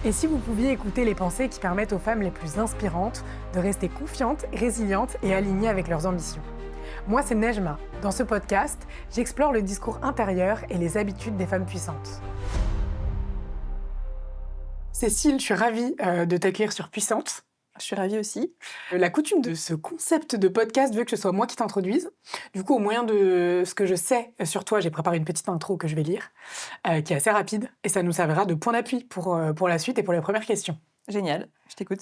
Et si vous pouviez écouter les pensées qui permettent aux femmes les plus inspirantes de rester confiantes, résilientes et alignées avec leurs ambitions? Moi, c'est Nejma. Dans ce podcast, j'explore le discours intérieur et les habitudes des femmes puissantes. Cécile, je suis ravie de t'accueillir sur Puissante. Je suis ravie aussi. La coutume de ce concept de podcast veut que ce soit moi qui t'introduise. Du coup, au moyen de ce que je sais sur toi, j'ai préparé une petite intro que je vais lire, qui est assez rapide, et ça nous servira de point d'appui pour la suite et pour les premières questions. Génial, je t'écoute.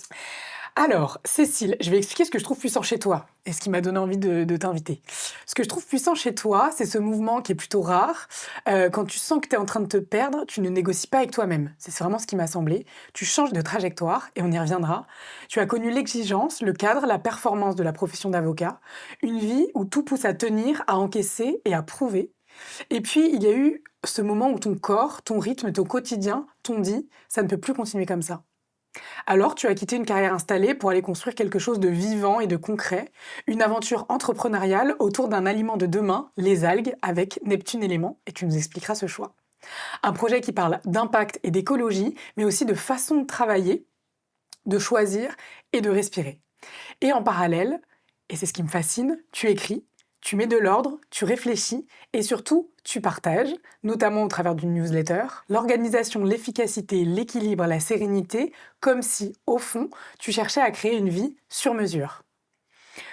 Alors, Cécile, je vais expliquer ce que je trouve puissant chez toi et ce qui m'a donné envie de t'inviter. Ce que je trouve puissant chez toi, c'est ce mouvement qui est plutôt rare. Quand tu sens que tu es en train de te perdre, tu ne négocies pas avec toi-même. C'est vraiment ce qui m'a semblé. Tu changes de trajectoire et on y reviendra. Tu as connu l'exigence, le cadre, la performance de la profession d'avocat. Une vie où tout pousse à tenir, à encaisser et à prouver. Et puis, il y a eu ce moment où ton corps, ton rythme, ton quotidien t'ont dit « ça ne peut plus continuer comme ça ». Alors, tu as quitté une carrière installée pour aller construire quelque chose de vivant et de concret, une aventure entrepreneuriale autour d'un aliment de demain, les algues, avec Neptune Éléments, et tu nous expliqueras ce choix. Un projet qui parle d'impact et d'écologie, mais aussi de façon de travailler, de choisir et de respirer. Et en parallèle, et c'est ce qui me fascine, tu écris, tu mets de l'ordre, tu réfléchis et surtout, tu partages, notamment au travers d'une newsletter, l'organisation, l'efficacité, l'équilibre, la sérénité, comme si, au fond, tu cherchais à créer une vie sur mesure.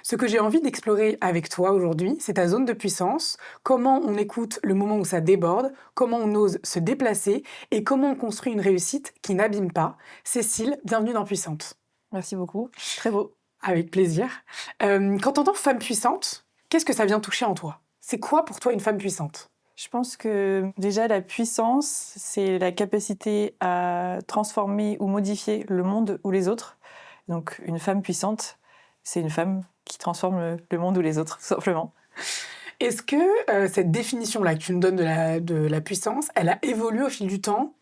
Ce que j'ai envie d'explorer avec toi aujourd'hui, c'est ta zone de puissance, comment on écoute le moment où ça déborde, comment on ose se déplacer et comment on construit une réussite qui n'abîme pas. Cécile, bienvenue dans Puissante. Merci beaucoup, très beau. Avec plaisir. Quand t'entends femme puissante, qu'est-ce que ça vient toucher en toi? C'est quoi pour toi une femme puissante? Je pense que déjà la puissance, c'est la capacité à transformer ou modifier le monde ou les autres. Donc une femme puissante, c'est une femme qui transforme le monde ou les autres, tout simplement. Est-ce que cette définition-là que tu nous donnes de la puissance, elle a évolué au fil du temps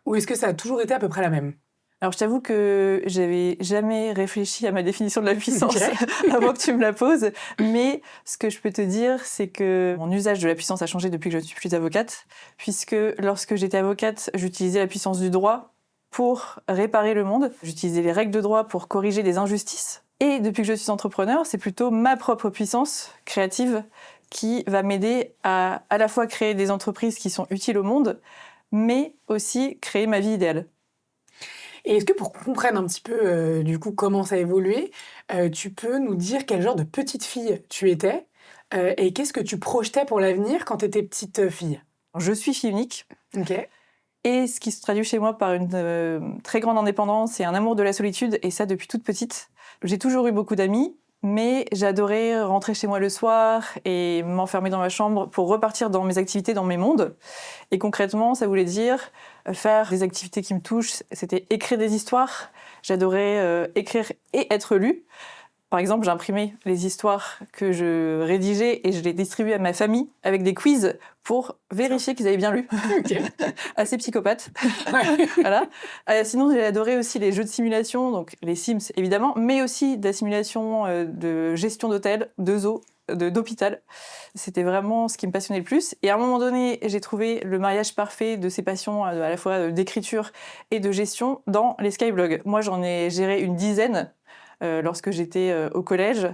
ou est-ce que ça a toujours été à peu près la même? Alors, je t'avoue que j'avais jamais réfléchi à ma définition de la puissance Okay. avant que tu me la poses. Mais ce que je peux te dire, c'est que mon usage de la puissance a changé depuis que je ne suis plus avocate. Puisque lorsque j'étais avocate, j'utilisais la puissance du droit pour réparer le monde. J'utilisais les règles de droit pour corriger des injustices. Et depuis que je suis entrepreneur, c'est plutôt ma propre puissance créative qui va m'aider à la fois créer des entreprises qui sont utiles au monde, mais aussi créer ma vie idéale. Et est-ce que pour qu'on comprenne un petit peu du coup comment ça a évolué, tu peux nous dire quel genre de petite fille tu étais et qu'est-ce que tu projetais pour l'avenir quand tu étais petite fille? Je suis fille unique. Ok. Et ce qui se traduit chez moi par une très grande indépendance et un amour de la solitude, et ça depuis toute petite. J'ai toujours eu beaucoup d'amis, mais j'adorais rentrer chez moi le soir et m'enfermer dans ma chambre pour repartir dans mes activités, dans mes mondes. Et concrètement, ça voulait dire faire des activités qui me touchent. C'était écrire des histoires. J'adorais écrire et être lue. Par exemple, j'imprimais les histoires que je rédigeais et je les distribuais à ma famille avec des quiz pour vérifier qu'ils avaient bien lu. Ok. Assez psychopathe. Ouais. Voilà. Sinon, j'ai adoré aussi les jeux de simulation, donc les Sims évidemment, mais aussi de la simulation de gestion d'hôtel, de zoo, d'hôpital. C'était vraiment ce qui me passionnait le plus. Et à un moment donné, j'ai trouvé le mariage parfait de ces passions à la fois d'écriture et de gestion dans les skyblogs. Moi, j'en ai géré une dizaine lorsque j'étais au collège.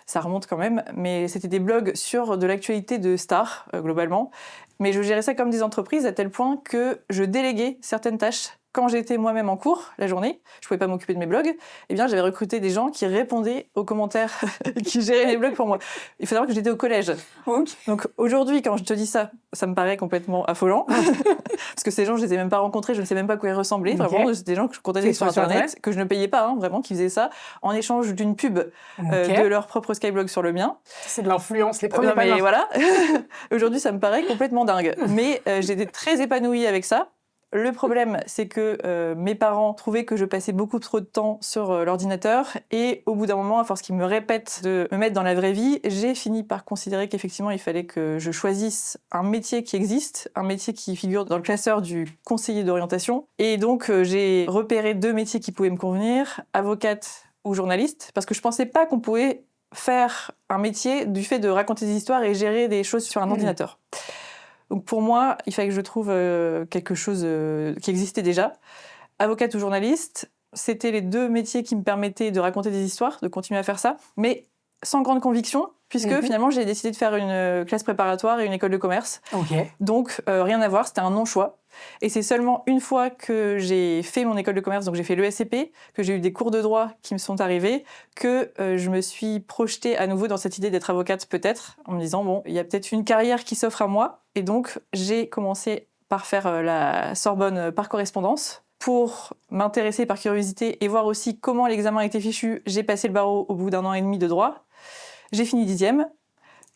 Ça remonte quand même, mais c'était des blogs sur de l'actualité de stars, globalement. Mais je gérais ça comme des entreprises à tel point que je déléguais certaines tâches. Quand j'étais moi-même en cours, la journée, je pouvais pas m'occuper de mes blogs, eh bien j'avais recruté des gens qui répondaient aux commentaires, qui géraient les blogs pour moi. Il faut savoir que j'étais au collège. Ok. Donc aujourd'hui, quand je te dis ça, ça me paraît complètement affolant. Parce que ces gens, je les ai même pas rencontrés, je ne sais même pas à quoi ils ressemblaient. Ok. Vraiment, c'était des gens que je contactais sur Internet, que je ne payais pas, vraiment, qui faisaient ça en échange d'une pub Ok. de leur propre Skyblog sur le mien. C'est de l'influence, les premiers Non, mais panneaux. voilà. Aujourd'hui, ça me paraît complètement dingue. Mais j'étais très épanouie avec ça. Le problème, c'est que mes parents trouvaient que je passais beaucoup trop de temps sur l'ordinateur et au bout d'un moment, à force qu'ils me répètent de me mettre dans la vraie vie, j'ai fini par considérer qu'effectivement, il fallait que je choisisse un métier qui existe, un métier qui figure dans le classeur du conseiller d'orientation. Et donc, j'ai repéré 2 métiers qui pouvaient me convenir, avocate ou journaliste, parce que je pensais pas qu'on pouvait faire un métier du fait de raconter des histoires et gérer des choses sur un ordinateur. Donc pour moi, il fallait que je trouve quelque chose qui existait déjà. avocate ou journaliste, c'était les 2 métiers qui me permettaient de raconter des histoires, de continuer à faire ça, mais sans grande conviction, puisque finalement j'ai décidé de faire une classe préparatoire et une école de commerce. Ok. Donc rien à voir, c'était un non-choix. Et c'est seulement une fois que j'ai fait mon école de commerce, donc j'ai fait l'ESCP, que j'ai eu des cours de droit qui me sont arrivés, que je me suis projetée à nouveau dans cette idée d'être avocate peut-être, en me disant bon, il y a peut-être une carrière qui s'offre à moi. Et donc j'ai commencé par faire la Sorbonne par correspondance. Pour m'intéresser par curiosité et voir aussi comment l'examen était fichu, j'ai passé le barreau au bout d'1 an et demi de droit. J'ai fini 10e.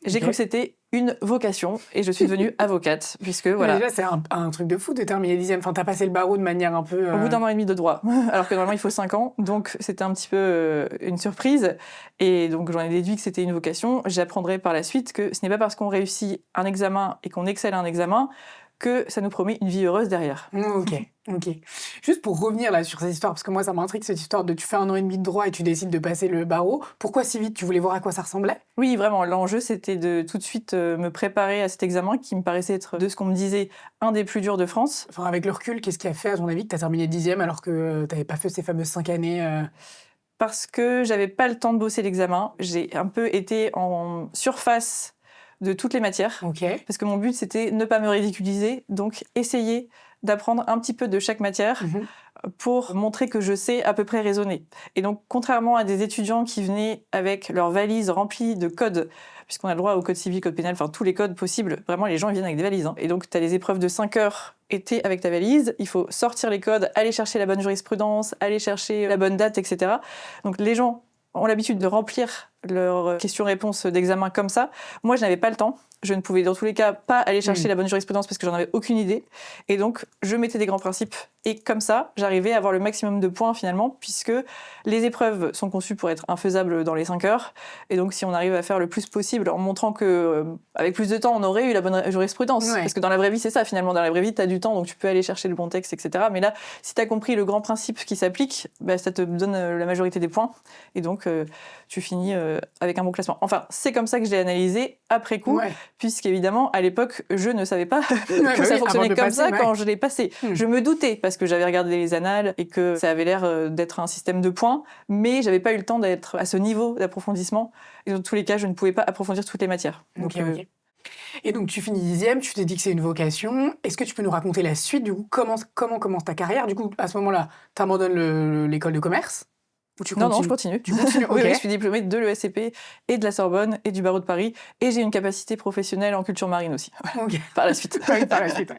J'ai cru que c'était une vocation et je suis devenue avocate, puisque voilà. Mais déjà, c'est un truc de fou de terminer 10e. Enfin, t'as passé le barreau de manière un peu... Au bout d'1 an et demi de droit, alors que normalement il faut 5 ans, donc c'était un petit peu une surprise. Et donc j'en ai déduit que c'était une vocation. J'apprendrai par la suite que ce n'est pas parce qu'on réussit un examen et qu'on excelle à un examen que ça nous promet une vie heureuse derrière. Ok. Juste pour revenir là sur cette histoire, parce que moi ça m'intrigue cette histoire de tu fais 1 an et demi de droit et tu décides de passer le barreau. Pourquoi si vite? Tu voulais voir à quoi ça ressemblait? Oui, vraiment. L'enjeu, c'était de tout de suite me préparer à cet examen qui me paraissait être, de ce qu'on me disait, un des plus durs de France. Enfin, avec le recul, qu'est-ce qui a fait, à ton avis, que tu as terminé 10e alors que tu n'avais pas fait ces fameuses 5 années Parce que j'avais pas le temps de bosser l'examen. J'ai un peu été en surface de toutes les matières. Ok. Parce que mon but, c'était ne pas me ridiculiser, donc essayer d'apprendre un petit peu de chaque matière pour montrer que je sais à peu près raisonner. Et donc, contrairement à des étudiants qui venaient avec leur valise remplie de codes, puisqu'on a le droit au code civil, code pénal, enfin tous les codes possibles, vraiment les gens ils viennent avec des valises. Et donc, tu as les épreuves de 5 heures et t'es avec ta valise, il faut sortir les codes, aller chercher la bonne jurisprudence, aller chercher la bonne date, etc. Donc les gens ont l'habitude de remplir leurs questions-réponses d'examen comme ça. Moi, je n'avais pas le temps. Je ne pouvais dans tous les cas pas aller chercher la bonne jurisprudence parce que j'en avais aucune idée. Et donc, je mettais des grands principes. Et comme ça, j'arrivais à avoir le maximum de points finalement, puisque les épreuves sont conçues pour être infaisables dans les 5 heures. Et donc, si on arrive à faire le plus possible en montrant que, avec plus de temps, on aurait eu la bonne jurisprudence. Parce que dans la vraie vie, c'est ça finalement. Dans la vraie vie, tu as du temps, donc tu peux aller chercher le bon texte, etc. Mais là, si tu as compris le grand principe qui s'applique, bah, ça te donne la majorité des points. Et donc, tu finis avec un bon classement. Enfin, c'est comme ça que je l'ai analysé après coup, puisqu'évidemment, à l'époque, je ne savais pas que ça fonctionnait comme ça quand je l'ai passé. Je me doutais, parce que j'avais regardé les annales et que ça avait l'air d'être un système de points, mais j'avais pas eu le temps d'être à ce niveau d'approfondissement. Et dans tous les cas, je ne pouvais pas approfondir toutes les matières. Donc, Et donc, tu finis 10e, tu t'es dit que c'est une vocation. Est-ce que tu peux nous raconter la suite, du coup, comment commence ta carrière? Du coup, à ce moment-là, tu abandonnes l'école de commerce? Non, je continue. Tu continues, oui, je suis diplômée de l'ESCP et de la Sorbonne et du barreau de Paris. Et j'ai une capacité professionnelle en culture marine aussi. Par la suite. Par la suite.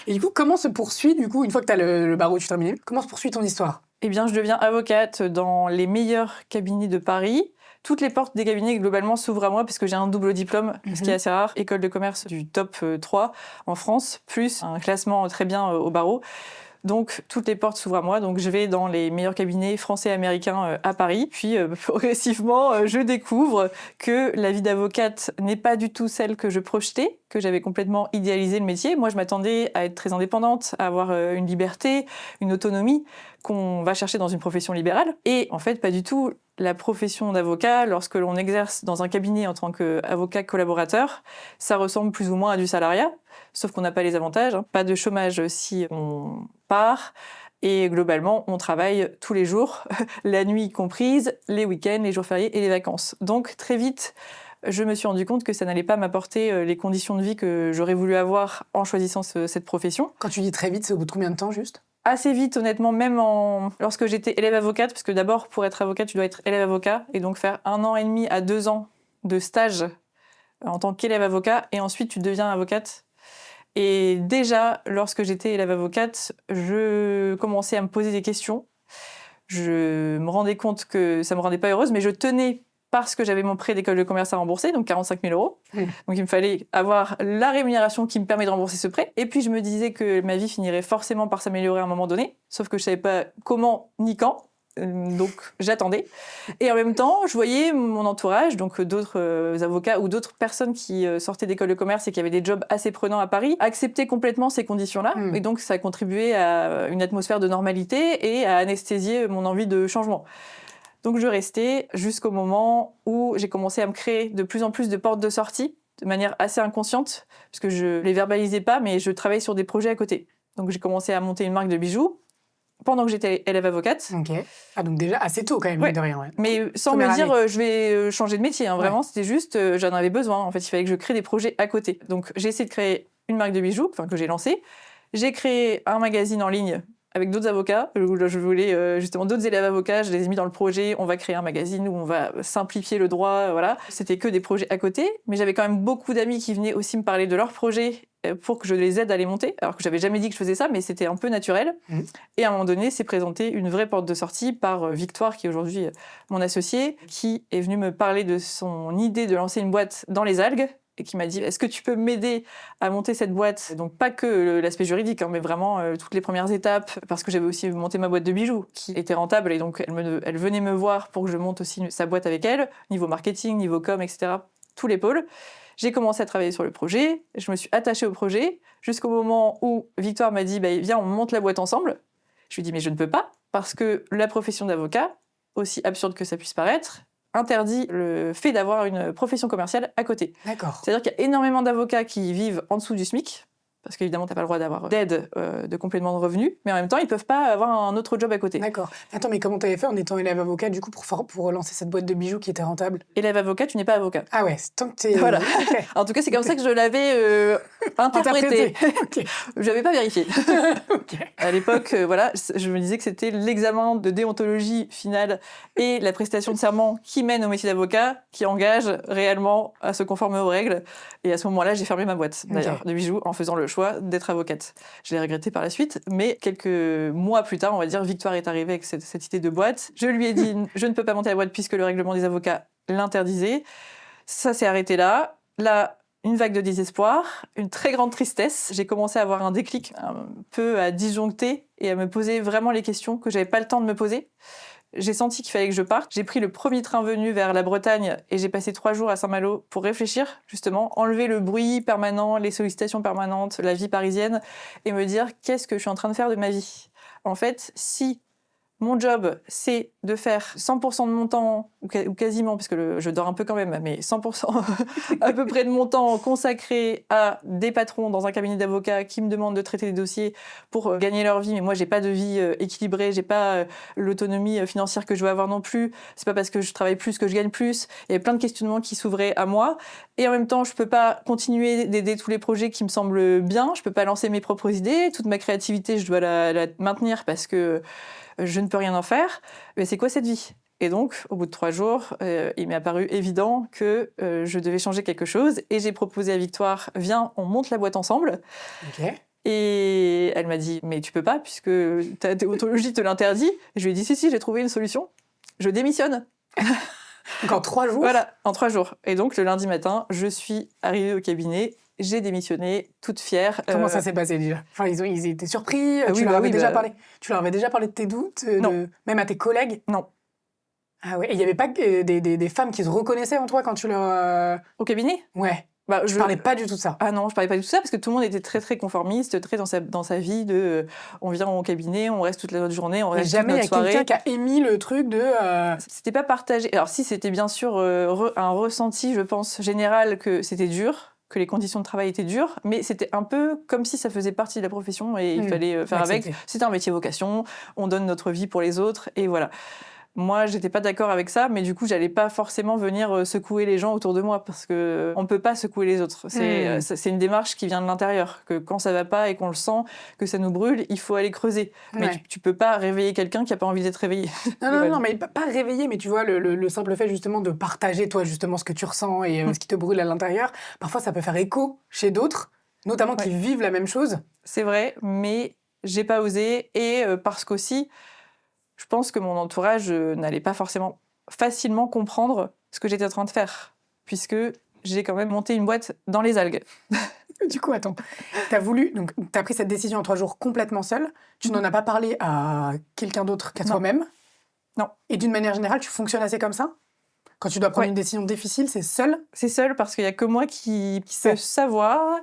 Et du coup, comment se poursuit, une fois que tu as le barreau, tu termines, comment se poursuit ton histoire? Eh bien, je deviens avocate dans les meilleurs cabinets de Paris. Toutes les portes des cabinets, globalement, s'ouvrent à moi parce que j'ai un double diplôme, ce qui est assez rare. École de commerce du top 3 en France, plus un classement très bien au barreau. Donc, toutes les portes s'ouvrent à moi. Donc, je vais dans les meilleurs cabinets français et américains à Paris. Puis, progressivement, je découvre que la vie d'avocate n'est pas du tout celle que je projetais, que j'avais complètement idéalisé le métier. Moi, je m'attendais à être très indépendante, à avoir une liberté, une autonomie qu'on va chercher dans une profession libérale. Et en fait, pas du tout. La profession d'avocat, lorsque l'on exerce dans un cabinet en tant qu'avocat collaborateur, ça ressemble plus ou moins à du salariat, sauf qu'on n'a pas les avantages. Pas de chômage si on part. Et globalement, on travaille tous les jours, la nuit comprise, les week-ends, les jours fériés et les vacances. Donc très vite, je me suis rendu compte que ça n'allait pas m'apporter les conditions de vie que j'aurais voulu avoir en choisissant cette profession. Quand tu dis très vite, c'est au bout de combien de temps juste? Assez vite, honnêtement, même lorsque j'étais élève avocate, parce que d'abord, pour être avocate, tu dois être élève avocat, et donc faire 1 an et demi à 2 ans de stage en tant qu'élève avocat, et ensuite tu deviens avocate. Et déjà, lorsque j'étais élève avocate, je commençais à me poser des questions. Je me rendais compte que ça me rendait pas heureuse, mais je tenais parce que j'avais mon prêt d'école de commerce à rembourser, donc 45 000 €. Donc il me fallait avoir la rémunération qui me permet de rembourser ce prêt. Et puis je me disais que ma vie finirait forcément par s'améliorer à un moment donné, sauf que je savais pas comment ni quand. Donc j'attendais. Et en même temps, je voyais mon entourage, donc d'autres avocats ou d'autres personnes qui sortaient d'école de commerce et qui avaient des jobs assez prenants à Paris, accepter complètement ces conditions-là. Et donc ça a contribué à une atmosphère de normalité et à anesthésier mon envie de changement. Donc je restais jusqu'au moment où j'ai commencé à me créer de plus en plus de portes de sortie, de manière assez inconsciente, parce que je les verbalisais pas, mais je travaillais sur des projets à côté. Donc j'ai commencé à monter une marque de bijoux, pendant que j'étais élève avocate. Ok. Ah, donc déjà assez tôt quand même, Ouais. mine de rien. Ouais. Mais sans Première me dire année. je vais changer de métier. Hein. Vraiment, c'était juste j'en avais besoin. En fait, il fallait que je crée des projets à côté. Donc j'ai essayé de créer une marque de bijoux, que j'ai lancée. J'ai créé un magazine en ligne avec d'autres avocats. Je voulais justement d'autres élèves avocats. Je les ai mis dans le projet. On va créer un magazine où on va simplifier le droit. Voilà. C'était que des projets à côté. Mais j'avais quand même beaucoup d'amis qui venaient aussi me parler de leurs projets pour que je les aide à les monter. Alors que j'avais jamais dit que je faisais ça, mais c'était un peu naturel. Et à un moment donné, s'est présentée une vraie porte de sortie par Victoire, qui est aujourd'hui mon associée, qui est venue me parler de son idée de lancer une boîte dans les algues et qui m'a dit « Est-ce que tu peux m'aider à monter cette boîte ?» Donc pas que l'aspect juridique, mais vraiment toutes les premières étapes, parce que j'avais aussi monté ma boîte de bijoux, qui était rentable, et donc elle venait me voir pour que je monte aussi sa boîte avec elle, niveau marketing, niveau com, etc., tous les pôles. J'ai commencé à travailler sur le projet, je me suis attachée au projet, jusqu'au moment où Victoire m'a dit « Viens, on monte la boîte ensemble ». Je lui ai dit « Mais je ne peux pas, parce que la profession d'avocat, aussi absurde que ça puisse paraître, interdit le fait d'avoir une profession commerciale à côté. » D'accord. C'est-à-dire qu'il y a énormément d'avocats qui vivent en dessous du SMIC, parce qu'évidemment, tu n'as pas le droit d'avoir d'aide de complément de revenus, mais en même temps, ils ne peuvent pas avoir un autre job à côté. D'accord. Attends, mais comment t'avais fait en étant élève avocat, du coup, pour lancer cette boîte de bijoux qui était rentable? Élève avocat, tu n'es pas avocat. Ah ouais, tant que t'es... Voilà. Ok. En tout cas, c'est comme ça que je l'avais interprété. Ok. Je n'avais pas vérifié. Ok. À l'époque, je me disais que c'était l'examen de déontologie finale et la prestation de serment qui mène au métier d'avocat, qui engage réellement à se conformer aux règles. Et à ce moment-là, j'ai fermé ma boîte, d'ailleurs, de bijoux, en faisant le choix d'être avocate. Je l'ai regretté par la suite, mais quelques mois plus tard, on va dire, Victoire est arrivée avec cette idée de boîte. Je lui ai dit, je ne peux pas monter la boîte puisque le règlement des avocats l'interdisait. Ça s'est arrêté là. Là, une vague de désespoir, une très grande tristesse. J'ai commencé à avoir un déclic, un peu à disjoncter et à me poser vraiment les questions que j'avais pas le temps de me poser. J'ai senti qu'il fallait que je parte. J'ai pris le premier train venu vers la Bretagne et j'ai passé 3 jours à Saint-Malo pour réfléchir, justement, enlever le bruit permanent, les sollicitations permanentes, la vie parisienne et me dire qu'est-ce que je suis en train de faire de ma vie. En fait, si mon job, c'est de faire 100% de mon temps, ou quasiment, parce que je dors un peu quand même, mais 100% à peu près de mon temps consacré à des patrons dans un cabinet d'avocats qui me demandent de traiter des dossiers pour gagner leur vie. Mais moi, j'ai pas de vie équilibrée, j'ai pas l'autonomie financière que je veux avoir non plus. C'est pas parce que je travaille plus que je gagne plus. Il y avait plein de questionnements qui s'ouvraient à moi. Et en même temps, je peux pas continuer d'aider tous les projets qui me semblent bien. Je peux pas lancer mes propres idées. Toute ma créativité, je dois la maintenir parce que je ne peux rien en faire, mais c'est quoi cette vie ? Et donc, au bout de 3 jours, il m'est apparu évident que je devais changer quelque chose, et j'ai proposé à Victoire, viens, on monte la boîte ensemble. Ok. Et elle m'a dit, mais tu peux pas, puisque ta déontologie te l'interdit. Et je lui ai dit, si, j'ai trouvé une solution, je démissionne. Donc en 3 jours? Voilà, en 3 jours. Et donc, le lundi matin, je suis arrivée au cabinet, j'ai démissionné, toute fière. Comment ça s'est passé déjà? Enfin, ils étaient surpris. Ah tu oui, leur avais déjà bah- parlé. Tu leur avais déjà parlé de tes doutes, Non. même à tes collègues? Non. Ah ouais. Et il y avait pas que des femmes qui se reconnaissaient en toi quand tu leur... Au cabinet ? Ouais. Bah, Je parlais pas du tout de ça. Ah non, je parlais pas du tout de ça, parce que tout le monde était très très conformiste, très dans sa vie de on vient au cabinet, on reste toute la journée, on Et reste toute jamais il y notre a soirée. quelqu'un qui a émis le truc de... C'était pas partagé. Alors si, c'était bien sûr un ressenti, je pense, général que c'était dur, que les conditions de travail étaient dures, mais c'était un peu comme si ça faisait partie de la profession et il fallait faire avec. accepter. C'était un métier vocation, on donne notre vie pour les autres, et voilà. Moi, j'étais pas d'accord avec ça, mais du coup, j'allais pas forcément venir secouer les gens autour de moi, parce que on peut pas secouer les autres. C'est une démarche qui vient de l'intérieur, que quand ça va pas et qu'on le sent, que ça nous brûle, il faut aller creuser. Mais Ouais. tu peux pas réveiller quelqu'un qui a pas envie d'être réveillé. Non, mais pas réveiller, mais tu vois, le simple fait justement de partager, toi, justement, ce que tu ressens et ce qui te brûle à l'intérieur, parfois ça peut faire écho chez d'autres, notamment qui vivent la même chose. C'est vrai, mais j'ai pas osé, et parce qu'aussi, je pense que mon entourage n'allait pas forcément facilement comprendre ce que j'étais en train de faire, puisque j'ai quand même monté une boîte dans les algues. Du coup, attends, t'as pris cette décision en 3 jours complètement seule, tu n'en as pas parlé à quelqu'un d'autre qu'à Non. toi-même. Non. Et d'une manière générale, tu fonctionnes assez comme ça? Quand tu dois prendre Ouais. une décision difficile, c'est seul? C'est seul parce qu'il y a que moi qui sait. peut savoir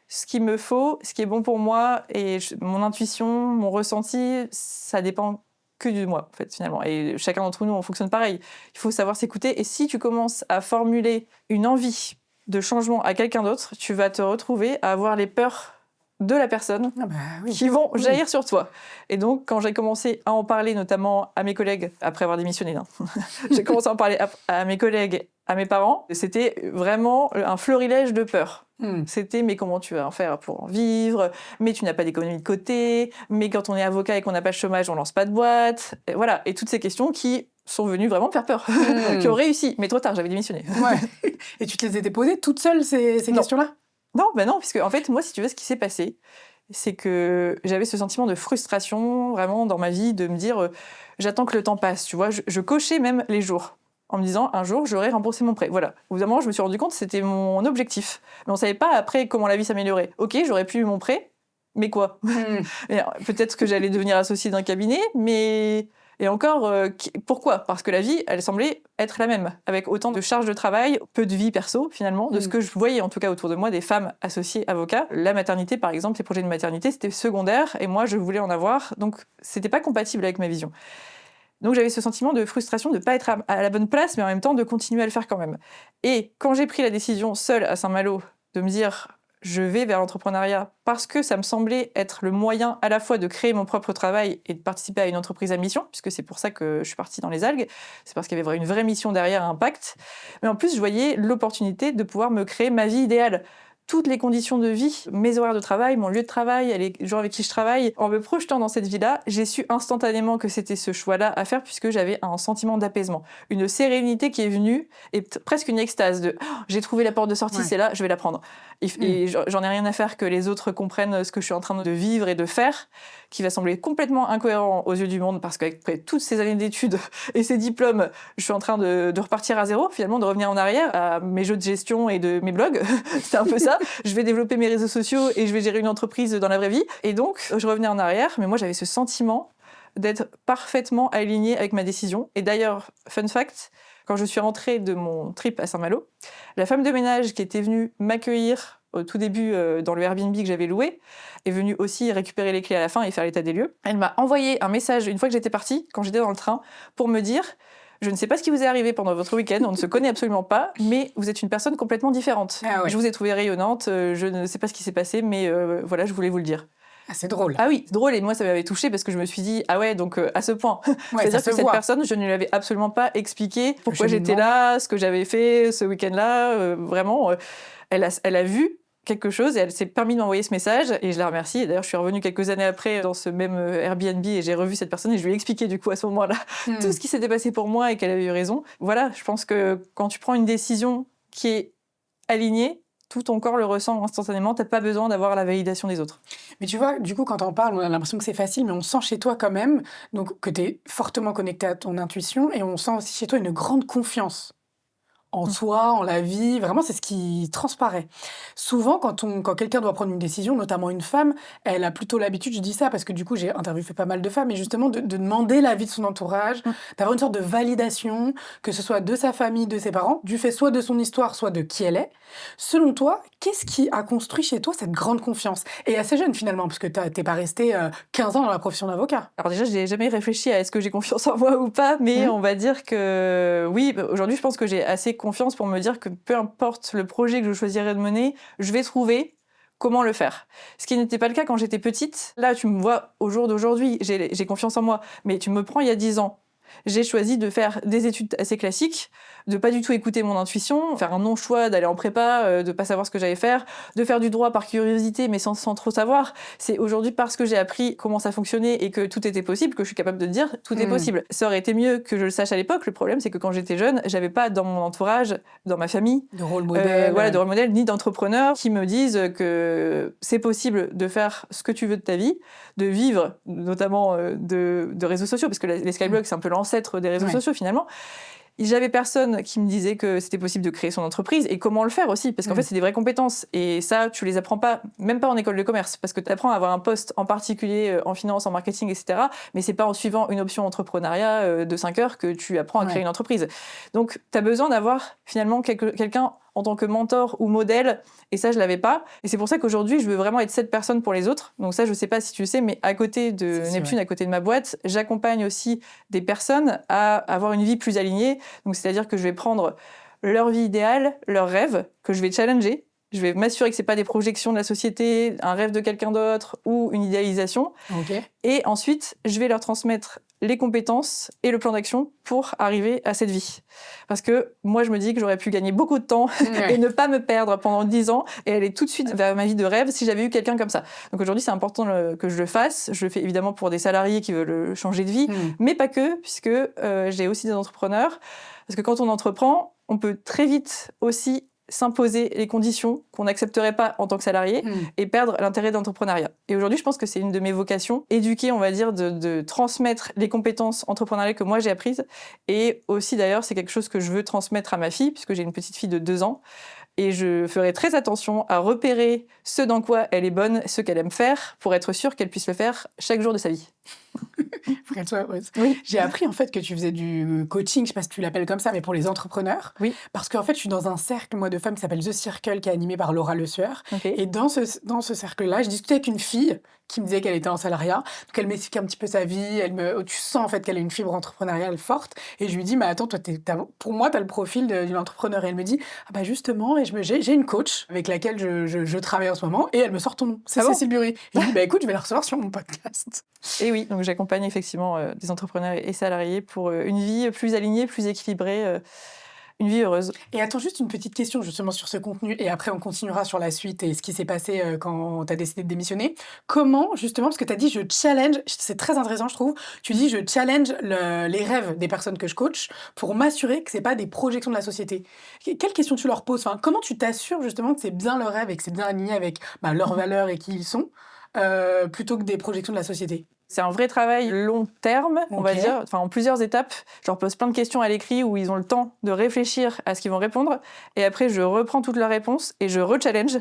ce qu'il me faut, ce qui est bon pour moi, et mon intuition, mon ressenti, ça dépend que de moi, en fait, finalement. Et chacun d'entre nous, on fonctionne pareil. Il faut savoir s'écouter, et si tu commences à formuler une envie de changement à quelqu'un d'autre, tu vas te retrouver à avoir les peurs de la personne Ah bah oui. qui vont Oui. jaillir sur toi. Et donc, quand j'ai commencé à en parler, notamment à mes collègues, après avoir démissionné, j'ai commencé à en parler à mes collègues, à mes parents, c'était vraiment un florilège de peur. C'était, mais comment tu vas en faire pour en vivre? Mais tu n'as pas d'économie de côté? Mais quand on est avocat et qu'on n'a pas de chômage, on lance pas de boîte? Et voilà, et toutes ces questions qui sont venues vraiment me faire peur, qui ont réussi. Mais trop tard, j'avais démissionné. Ouais. Et tu te les étais posées toutes seules, ces Non. questions-là? Non, bah non, puisque en fait, moi, si tu veux, ce qui s'est passé, c'est que j'avais ce sentiment de frustration vraiment dans ma vie, de me dire j'attends que le temps passe, tu vois. Je cochais même les jours en me disant un jour j'aurai remboursé mon prêt. Voilà. Au bout d'un moment, je me suis rendu compte que c'était mon objectif. Mais on savait pas après comment la vie s'améliorait. Ok, j'aurais pu mon prêt, mais quoi? Et peut-être que j'allais devenir associée d'un cabinet, mais... Et encore, pourquoi? Parce que la vie, elle semblait être la même, avec autant de charges de travail, peu de vie perso, finalement, de ce que je voyais, en tout cas autour de moi, des femmes associées avocats. La maternité, par exemple, les projets de maternité, c'était secondaire, et moi, je voulais en avoir, donc c'était pas compatible avec ma vision. Donc j'avais ce sentiment de frustration de ne pas être à la bonne place, mais en même temps de continuer à le faire quand même. Et quand j'ai pris la décision, seule à Saint-Malo, de me dire je vais vers l'entrepreneuriat parce que ça me semblait être le moyen à la fois de créer mon propre travail et de participer à une entreprise à mission, puisque c'est pour ça que je suis partie dans les algues, c'est parce qu'il y avait une vraie mission derrière, un impact. Mais en plus, je voyais l'opportunité de pouvoir me créer ma vie idéale. Toutes les conditions de vie, mes horaires de travail, mon lieu de travail, les gens avec qui je travaille, en me projetant dans cette vie-là, j'ai su instantanément que c'était ce choix-là à faire puisque j'avais un sentiment d'apaisement, une sérénité qui est venue et presque une extase de j'ai trouvé la porte de sortie, c'est là, je vais la prendre. Et j'en ai rien à faire que les autres comprennent ce que je suis en train de vivre et de faire, qui va sembler complètement incohérent aux yeux du monde parce qu'après toutes ces années d'études et ces diplômes, je suis en train de repartir à zéro, finalement, de revenir en arrière à mes jeux de gestion et de mes blogs. C'est un peu ça. Je vais développer mes réseaux sociaux et je vais gérer une entreprise dans la vraie vie. Et donc, je revenais en arrière, mais moi, j'avais ce sentiment d'être parfaitement alignée avec ma décision. Et d'ailleurs, fun fact, quand je suis rentrée de mon trip à Saint-Malo, la femme de ménage qui était venue m'accueillir au tout début dans le Airbnb que j'avais loué est venue aussi récupérer les clés à la fin et faire l'état des lieux. Elle m'a envoyé un message une fois que j'étais partie, quand j'étais dans le train, pour me dire je ne sais pas ce qui vous est arrivé pendant votre week-end, on ne se connaît absolument pas, mais vous êtes une personne complètement différente. Ah ouais. Je vous ai trouvée rayonnante, je ne sais pas ce qui s'est passé, mais voilà, je voulais vous le dire. Ah, c'est drôle. Ah oui, c'est drôle, et moi ça m'avait touchée parce que je me suis dit, ah ouais, donc à ce point. Ouais, C'est-à-dire ça que se cette voit. personne, je ne lui avais absolument pas expliqué pourquoi cheminement. j'étais là, ce que j'avais fait ce week-end-là, vraiment, elle a vu quelque chose et elle s'est permis de m'envoyer ce message et je la remercie. Et d'ailleurs, je suis revenue quelques années après dans ce même Airbnb et j'ai revu cette personne et je lui ai expliqué du coup à ce moment-là tout ce qui s'était passé pour moi et qu'elle avait eu raison. Voilà, je pense que quand tu prends une décision qui est alignée, tout ton corps le ressent instantanément, t'as pas besoin d'avoir la validation des autres. Mais tu vois, du coup, quand on parle, on a l'impression que c'est facile, mais on sent chez toi quand même donc, que tu es fortement connecté à ton intuition et on sent aussi chez toi une grande confiance en soi, en la vie. Vraiment, c'est ce qui transparaît. Souvent, quand quelqu'un doit prendre une décision, notamment une femme, elle a plutôt l'habitude, je dis ça parce que du coup, j'ai interviewé pas mal de femmes, et justement de demander l'avis de son entourage, d'avoir une sorte de validation, que ce soit de sa famille, de ses parents, du fait soit de son histoire, soit de qui elle est. Selon toi, qu'est-ce qui a construit chez toi cette grande confiance? Et assez jeune finalement, parce que t'es pas resté 15 ans dans la profession d'avocat. Alors déjà, j'ai jamais réfléchi à est-ce que j'ai confiance en moi ou pas, mais on va dire que oui, aujourd'hui, je pense que j'ai assez confiance pour me dire que peu importe le projet que je choisirais de mener, je vais trouver comment le faire. Ce qui n'était pas le cas quand j'étais petite. Là, tu me vois au jour d'aujourd'hui, j'ai confiance en moi, mais tu me prends il y a 10 ans. J'ai choisi de faire des études assez classiques, de pas du tout écouter mon intuition, faire un non-choix, d'aller en prépa, de pas savoir ce que j'allais faire, de faire du droit par curiosité mais sans trop savoir. C'est aujourd'hui parce que j'ai appris comment ça fonctionnait et que tout était possible que je suis capable de dire tout est possible. Ça aurait été mieux que je le sache à l'époque. Le problème, c'est que quand j'étais jeune, j'avais pas dans mon entourage, dans ma famille, de rôle modèle, de rôle modèle ni d'entrepreneurs qui me disent que c'est possible de faire ce que tu veux de ta vie, de vivre notamment de réseaux sociaux, parce que les skyblogs, c'est un peu l'ancêtre des réseaux sociaux finalement. J'avais personne qui me disait que c'était possible de créer son entreprise et comment le faire aussi, parce qu'en fait, c'est des vraies compétences. Et ça, tu les apprends pas, même pas en école de commerce, parce que tu apprends à avoir un poste en particulier en finance, en marketing, etc. Mais c'est pas en suivant une option entrepreneuriat de 5 heures que tu apprends à créer une entreprise. Donc, tu as besoin d'avoir finalement quelqu'un en tant que mentor ou modèle, et ça, je l'avais pas. Et c'est pour ça qu'aujourd'hui, je veux vraiment être cette personne pour les autres. Donc ça, je sais pas si tu le sais, mais à côté de Neptune, à côté de ma boîte, j'accompagne aussi des personnes à avoir une vie plus alignée. Donc c'est-à-dire que je vais prendre leur vie idéale, leurs rêves, que je vais challenger. Je vais m'assurer que c'est pas des projections de la société, un rêve de quelqu'un d'autre ou une idéalisation. Ok. Et ensuite, je vais leur transmettre les compétences et le plan d'action pour arriver à cette vie. Parce que moi, je me dis que j'aurais pu gagner beaucoup de temps Ouais. et ne pas me perdre pendant 10 ans et aller tout de suite vers ma vie de rêve si j'avais eu quelqu'un comme ça. Donc aujourd'hui, c'est important que je le fasse. Je le fais évidemment pour des salariés qui veulent changer de vie, mais pas que, puisque j'ai aussi des entrepreneurs. Parce que quand on entreprend, on peut très vite aussi s'imposer les conditions qu'on n'accepterait pas en tant que salarié et perdre l'intérêt d'entrepreneuriat. Et aujourd'hui, je pense que c'est une de mes vocations, éduquer, on va dire, de transmettre les compétences entrepreneuriales que moi j'ai apprises. Et aussi, d'ailleurs, c'est quelque chose que je veux transmettre à ma fille, puisque j'ai une petite fille de 2 ans. Et je ferai très attention à repérer ce dans quoi elle est bonne, ce qu'elle aime faire, pour être sûre qu'elle puisse le faire chaque jour de sa vie. Faut qu'elle soit heureuse. Oui. J'ai appris en fait que tu faisais du coaching, je sais pas si tu l'appelles comme ça, mais pour les entrepreneurs. Oui. Parce qu'en fait, je suis dans un cercle, moi, de femmes qui s'appelle The Circle, qui est animé par Laura Le Sueur. Ok. Et dans ce cercle-là, je discutais avec une fille qui me disait qu'elle était en salariat. Donc, elle m'expliquait un petit peu sa vie. Tu sens en fait qu'elle a une fibre entrepreneuriale forte. Et je lui dis, mais attends, toi, pour moi, tu as le profil d'une entrepreneur. Et elle me dit, ah bah justement, j'ai une coach avec laquelle je travaille en ce moment. Et elle me sort ton nom. C'est Ah bon Cécile Bury. Et je lui dis, bah écoute, je vais la recevoir sur mon podcast. Et oui, donc j'accompagne effectivement des entrepreneurs et salariés pour une vie plus alignée, plus équilibrée, une vie heureuse. Et attends, juste une petite question justement sur ce contenu, et après on continuera sur la suite et ce qui s'est passé quand tu as décidé de démissionner. Comment, justement, parce que tu as dit je challenge, c'est très intéressant je trouve, tu dis je challenge les rêves des personnes que je coach pour m'assurer que c'est pas des projections de la société. Quelles questions tu leur poses? Enfin, comment tu t'assures justement que c'est bien leur rêve et que c'est bien aligné avec leurs valeurs et qui ils sont, plutôt que des projections de la société? C'est un vrai travail long terme, on va Ok. dire, enfin en plusieurs étapes. Je leur pose plein de questions à l'écrit où ils ont le temps de réfléchir à ce qu'ils vont répondre. Et après, je reprends toutes leurs réponses et je re-challenge.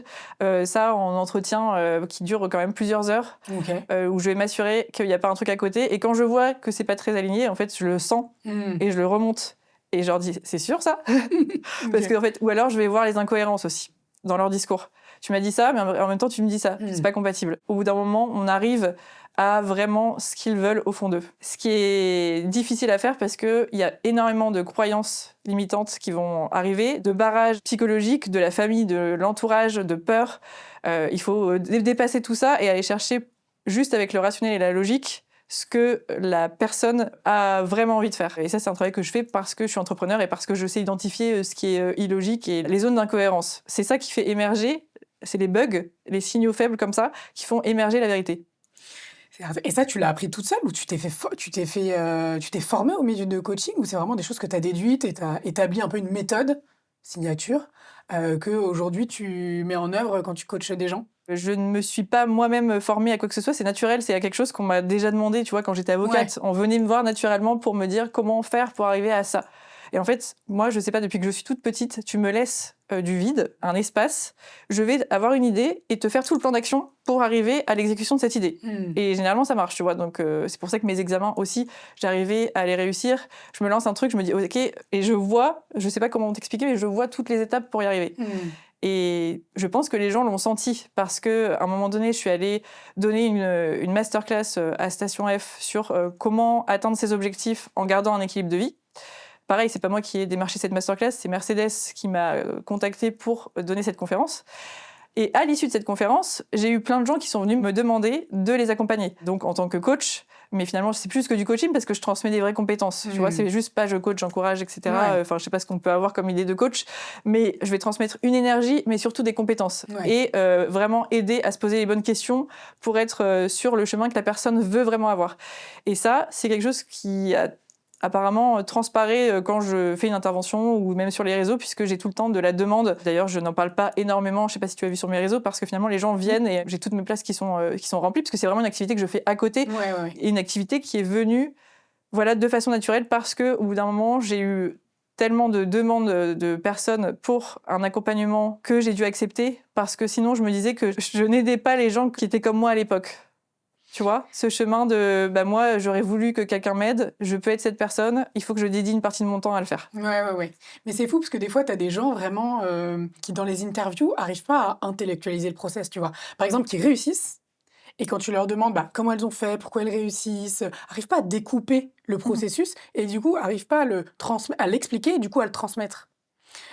Ça en entretien qui dure quand même plusieurs heures, Ok. où je vais m'assurer qu'il n'y a pas un truc à côté. Et quand je vois que c'est pas très aligné, en fait, je le sens et je le remonte. Et je leur dis, c'est sûr ça? Parce que, en fait, ou alors je vais voir les incohérences aussi dans leur discours. Tu m'as dit ça, mais en même temps, tu me dis ça. C'est pas compatible. Au bout d'un moment, on arrive à vraiment ce qu'ils veulent au fond d'eux. Ce qui est difficile à faire parce qu'il y a énormément de croyances limitantes qui vont arriver, de barrages psychologiques, de la famille, de l'entourage, de peur. Il faut dépasser tout ça et aller chercher juste avec le rationnel et la logique ce que la personne a vraiment envie de faire. Et ça, c'est un travail que je fais parce que je suis entrepreneur et parce que je sais identifier ce qui est illogique et les zones d'incohérence. C'est ça qui fait émerger, c'est les bugs, les signaux faibles comme ça, qui font émerger la vérité. Et ça, tu l'as appris toute seule ou tu t'es formée au milieu de coaching ou c'est vraiment des choses que tu as déduites et tu as établi un peu une méthode signature que aujourd'hui tu mets en œuvre quand tu coaches des gens? Je ne me suis pas moi-même formée à quoi que ce soit, c'est naturel, c'est quelque chose qu'on m'a déjà demandé, tu vois, quand j'étais avocate. On venait me voir naturellement pour me dire comment faire pour arriver à ça. Et en fait, moi, je sais pas, depuis que je suis toute petite, tu me laisses du vide, un espace, je vais avoir une idée et te faire tout le plan d'action pour arriver à l'exécution de cette idée. Et généralement, ça marche, tu vois. Donc, c'est pour ça que mes examens aussi, j'arrivais à les réussir. Je me lance un truc, je me dis, OK, et je vois, je sais pas comment t'expliquer, mais je vois toutes les étapes pour y arriver. Et je pense que les gens l'ont senti parce qu'à un moment donné, je suis allée donner une masterclass à Station F sur comment atteindre ses objectifs en gardant un équilibre de vie. Pareil, c'est pas moi qui ai démarché cette masterclass, c'est Mercedes qui m'a contactée pour donner cette conférence. Et à l'issue de cette conférence, j'ai eu plein de gens qui sont venus me demander de les accompagner. Donc en tant que coach, mais finalement c'est plus que du coaching parce que je transmets des vraies compétences. Tu vois, c'est juste pas je coach, j'encourage, etc. Ouais. Enfin, je sais pas ce qu'on peut avoir comme idée de coach, mais je vais transmettre une énergie, mais surtout des compétences. Ouais. Et vraiment aider à se poser les bonnes questions pour être sur le chemin que la personne veut vraiment avoir. Et ça, c'est quelque chose qui a apparemment transparaît quand je fais une intervention ou même sur les réseaux, puisque j'ai tout le temps de la demande. D'ailleurs, je n'en parle pas énormément, je sais pas si tu as vu sur mes réseaux, parce que finalement, les gens viennent et j'ai toutes mes places qui sont remplies, parce que c'est vraiment une activité que je fais à côté, et une activité qui est venue de façon naturelle, parce qu'au bout d'un moment, j'ai eu tellement de demandes de personnes pour un accompagnement que j'ai dû accepter, parce que sinon, je me disais que je n'aidais pas les gens qui étaient comme moi à l'époque. Tu vois, ce chemin de moi, j'aurais voulu que quelqu'un m'aide, je peux être cette personne, il faut que je dédie une partie de mon temps à le faire. Ouais. Mais c'est fou parce que des fois, tu as des gens vraiment qui, dans les interviews, n'arrivent pas à intellectualiser le process, tu vois. Par exemple, qui réussissent et quand tu leur demandes comment elles ont fait, pourquoi elles réussissent, n'arrivent pas à découper le processus et du coup, n'arrivent pas à l'expliquer et du coup à le transmettre.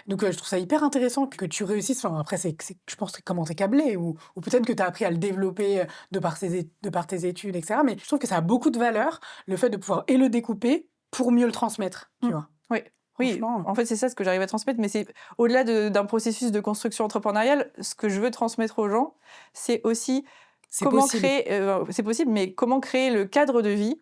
Donc, je trouve ça hyper intéressant que tu réussisses. Enfin, après, je pense, que comment t'es câblé ou peut-être que tu as appris à le développer de par tes études, etc. Mais je trouve que ça a beaucoup de valeur, le fait de pouvoir et le découper pour mieux le transmettre, tu Mmh. vois. Oui. Oui, Franchement, en fait, c'est ça ce que j'arrive à transmettre, mais c'est au-delà d'un processus de construction entrepreneuriale, ce que je veux transmettre aux gens, c'est aussi c'est possible. c'est possible, mais comment créer le cadre de vie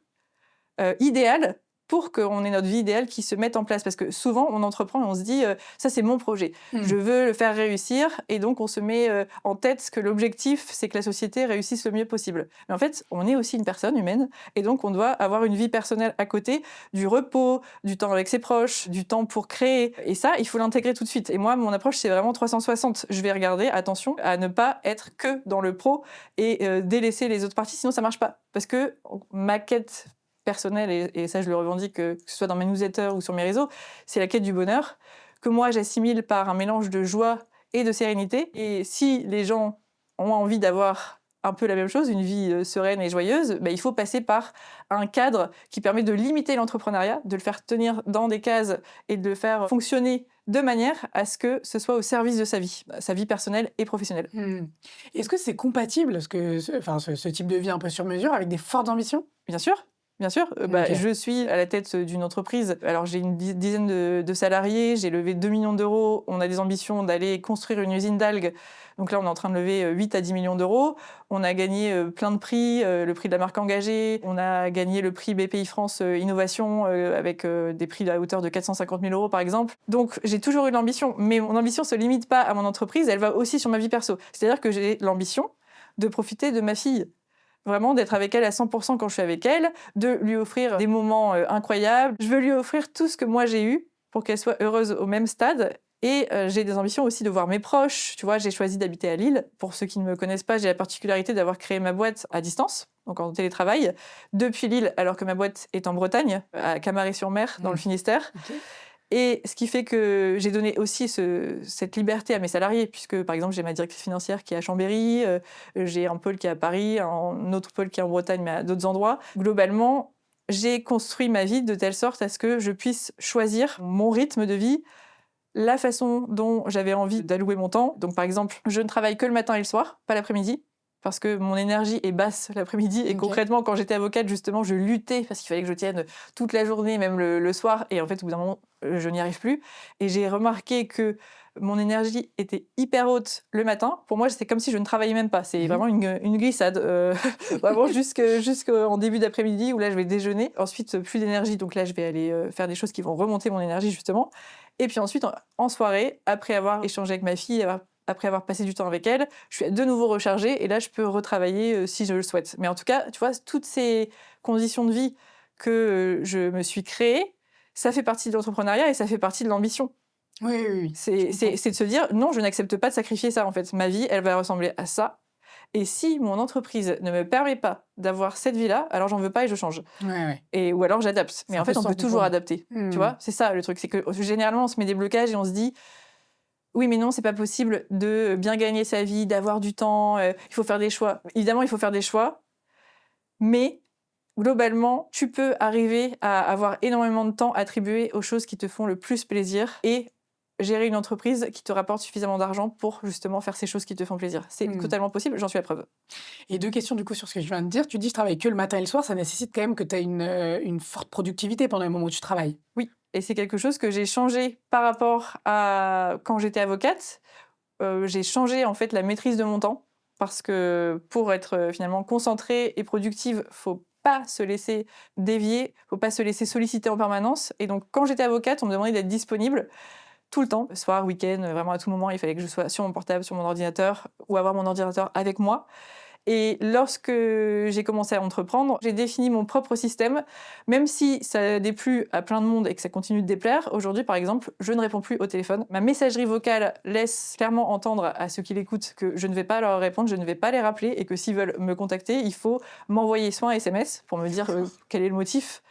idéal pour qu'on ait notre vie idéale qui se mette en place. Parce que souvent, on entreprend et on se dit ça, c'est mon projet. Mmh. Je veux le faire réussir. Et donc, on se met en tête que l'objectif, c'est que la société réussisse le mieux possible. Mais en fait, on est aussi une personne humaine. Et donc, on doit avoir une vie personnelle à côté, du repos, du temps avec ses proches, du temps pour créer. Et ça, il faut l'intégrer tout de suite. Et moi, mon approche, c'est vraiment 360. Je vais regarder, attention, à ne pas être que dans le pro et délaisser les autres parties. Sinon, ça marche pas. Parce que ma quête personnelle, et ça je le revendique, que ce soit dans mes newsletters ou sur mes réseaux, c'est la quête du bonheur, que moi j'assimile par un mélange de joie et de sérénité. Et si les gens ont envie d'avoir un peu la même chose, une vie sereine et joyeuse, il faut passer par un cadre qui permet de limiter l'entrepreneuriat, de le faire tenir dans des cases et de le faire fonctionner de manière à ce que ce soit au service de sa vie personnelle et professionnelle. Mmh. Est-ce que c'est compatible, ce type de vie un peu sur mesure, avec des fortes ambitions? Bien sûr. Bien sûr, OK. je suis à la tête d'une entreprise. Alors j'ai une dizaine de salariés, j'ai levé 2 millions d'euros. On a des ambitions d'aller construire une usine d'algues. Donc là, on est en train de lever 8 à 10 millions d'euros. On a gagné plein de prix, le prix de la marque engagée. On a gagné le prix BPI France Innovation avec des prix à hauteur de 450 000 euros, par exemple. Donc j'ai toujours eu l'ambition, mais mon ambition ne se limite pas à mon entreprise, elle va aussi sur ma vie perso. C'est-à-dire que j'ai l'ambition de profiter de ma fille. Vraiment, d'être avec elle à 100% quand je suis avec elle, de lui offrir des moments incroyables. Je veux lui offrir tout ce que moi j'ai eu pour qu'elle soit heureuse au même stade. Et j'ai des ambitions aussi de voir mes proches. Tu vois, j'ai choisi d'habiter à Lille. Pour ceux qui ne me connaissent pas, j'ai la particularité d'avoir créé ma boîte à distance, donc en télétravail, depuis Lille, alors que ma boîte est en Bretagne, à Camaret-sur-Mer, dans le Finistère. OK. Et ce qui fait que j'ai donné aussi cette liberté à mes salariés, puisque par exemple j'ai ma directrice financière qui est à Chambéry, j'ai un pôle qui est à Paris, un autre pôle qui est en Bretagne, mais à d'autres endroits. Globalement, j'ai construit ma vie de telle sorte à ce que je puisse choisir mon rythme de vie, la façon dont j'avais envie d'allouer mon temps. Donc par exemple, je ne travaille que le matin et le soir, pas l'après-midi, parce que mon énergie est basse l'après-midi. Et OK. concrètement, quand j'étais avocate, justement, je luttais parce qu'il fallait que je tienne toute la journée, même le soir. Et en fait, au bout d'un moment, je n'y arrive plus. Et j'ai remarqué que mon énergie était hyper haute le matin. Pour moi, c'est comme si je ne travaillais même pas. C'est vraiment une glissade, vraiment jusqu'en début d'après-midi où là, je vais déjeuner. Ensuite, plus d'énergie. Donc là, je vais aller faire des choses qui vont remonter mon énergie, justement. Et puis ensuite, en soirée, après avoir échangé avec ma fille, après avoir passé du temps avec elle, je suis de nouveau rechargée et là, je peux retravailler si je le souhaite. Mais en tout cas, tu vois, toutes ces conditions de vie que je me suis créées, ça fait partie de l'entrepreneuriat et ça fait partie de l'ambition. Oui, oui, oui. Je C'est comprends. de se dire, non, je n'accepte pas de sacrifier ça, en fait. Ma vie, elle va ressembler à ça. Et si mon entreprise ne me permet pas d'avoir cette vie-là, alors j'en veux pas et je change. Ouais, ouais. Ou alors j'adapte. C'est Mais un en peu fait, on sans peut toujours compromis. adapter. Mmh. Tu vois, c'est ça le truc. C'est que généralement, on se met des blocages et on se dit, oui, mais non, c'est pas possible de bien gagner sa vie, d'avoir du temps, il faut faire des choix. Évidemment, il faut faire des choix, mais globalement, tu peux arriver à avoir énormément de temps attribué aux choses qui te font le plus plaisir et gérer une entreprise qui te rapporte suffisamment d'argent pour justement faire ces choses qui te font plaisir. C'est totalement possible, j'en suis la preuve. Et 2 questions du coup sur ce que je viens de dire. Tu dis: «Je travaille que le matin et le soir», ça nécessite quand même que tu aies une forte productivité pendant les moments où tu travailles? Oui, et c'est quelque chose que j'ai changé par rapport à quand j'étais avocate. J'ai changé en fait la maîtrise de mon temps parce que pour être finalement concentrée et productive, faut pas se laisser dévier, faut pas se laisser solliciter en permanence. Et donc quand j'étais avocate, on me demandait d'être disponible tout le temps, soir, week-end, vraiment à tout moment. Il fallait que je sois sur mon portable, sur mon ordinateur ou avoir mon ordinateur avec moi. Et lorsque j'ai commencé à entreprendre, j'ai défini mon propre système, même si ça déplut à plein de monde et que ça continue de déplaire. Aujourd'hui, par exemple, je ne réponds plus au téléphone. Ma messagerie vocale laisse clairement entendre à ceux qui l'écoutent que je ne vais pas leur répondre, je ne vais pas les rappeler et que s'ils veulent me contacter, il faut m'envoyer soit un SMS pour me dire quel est le motif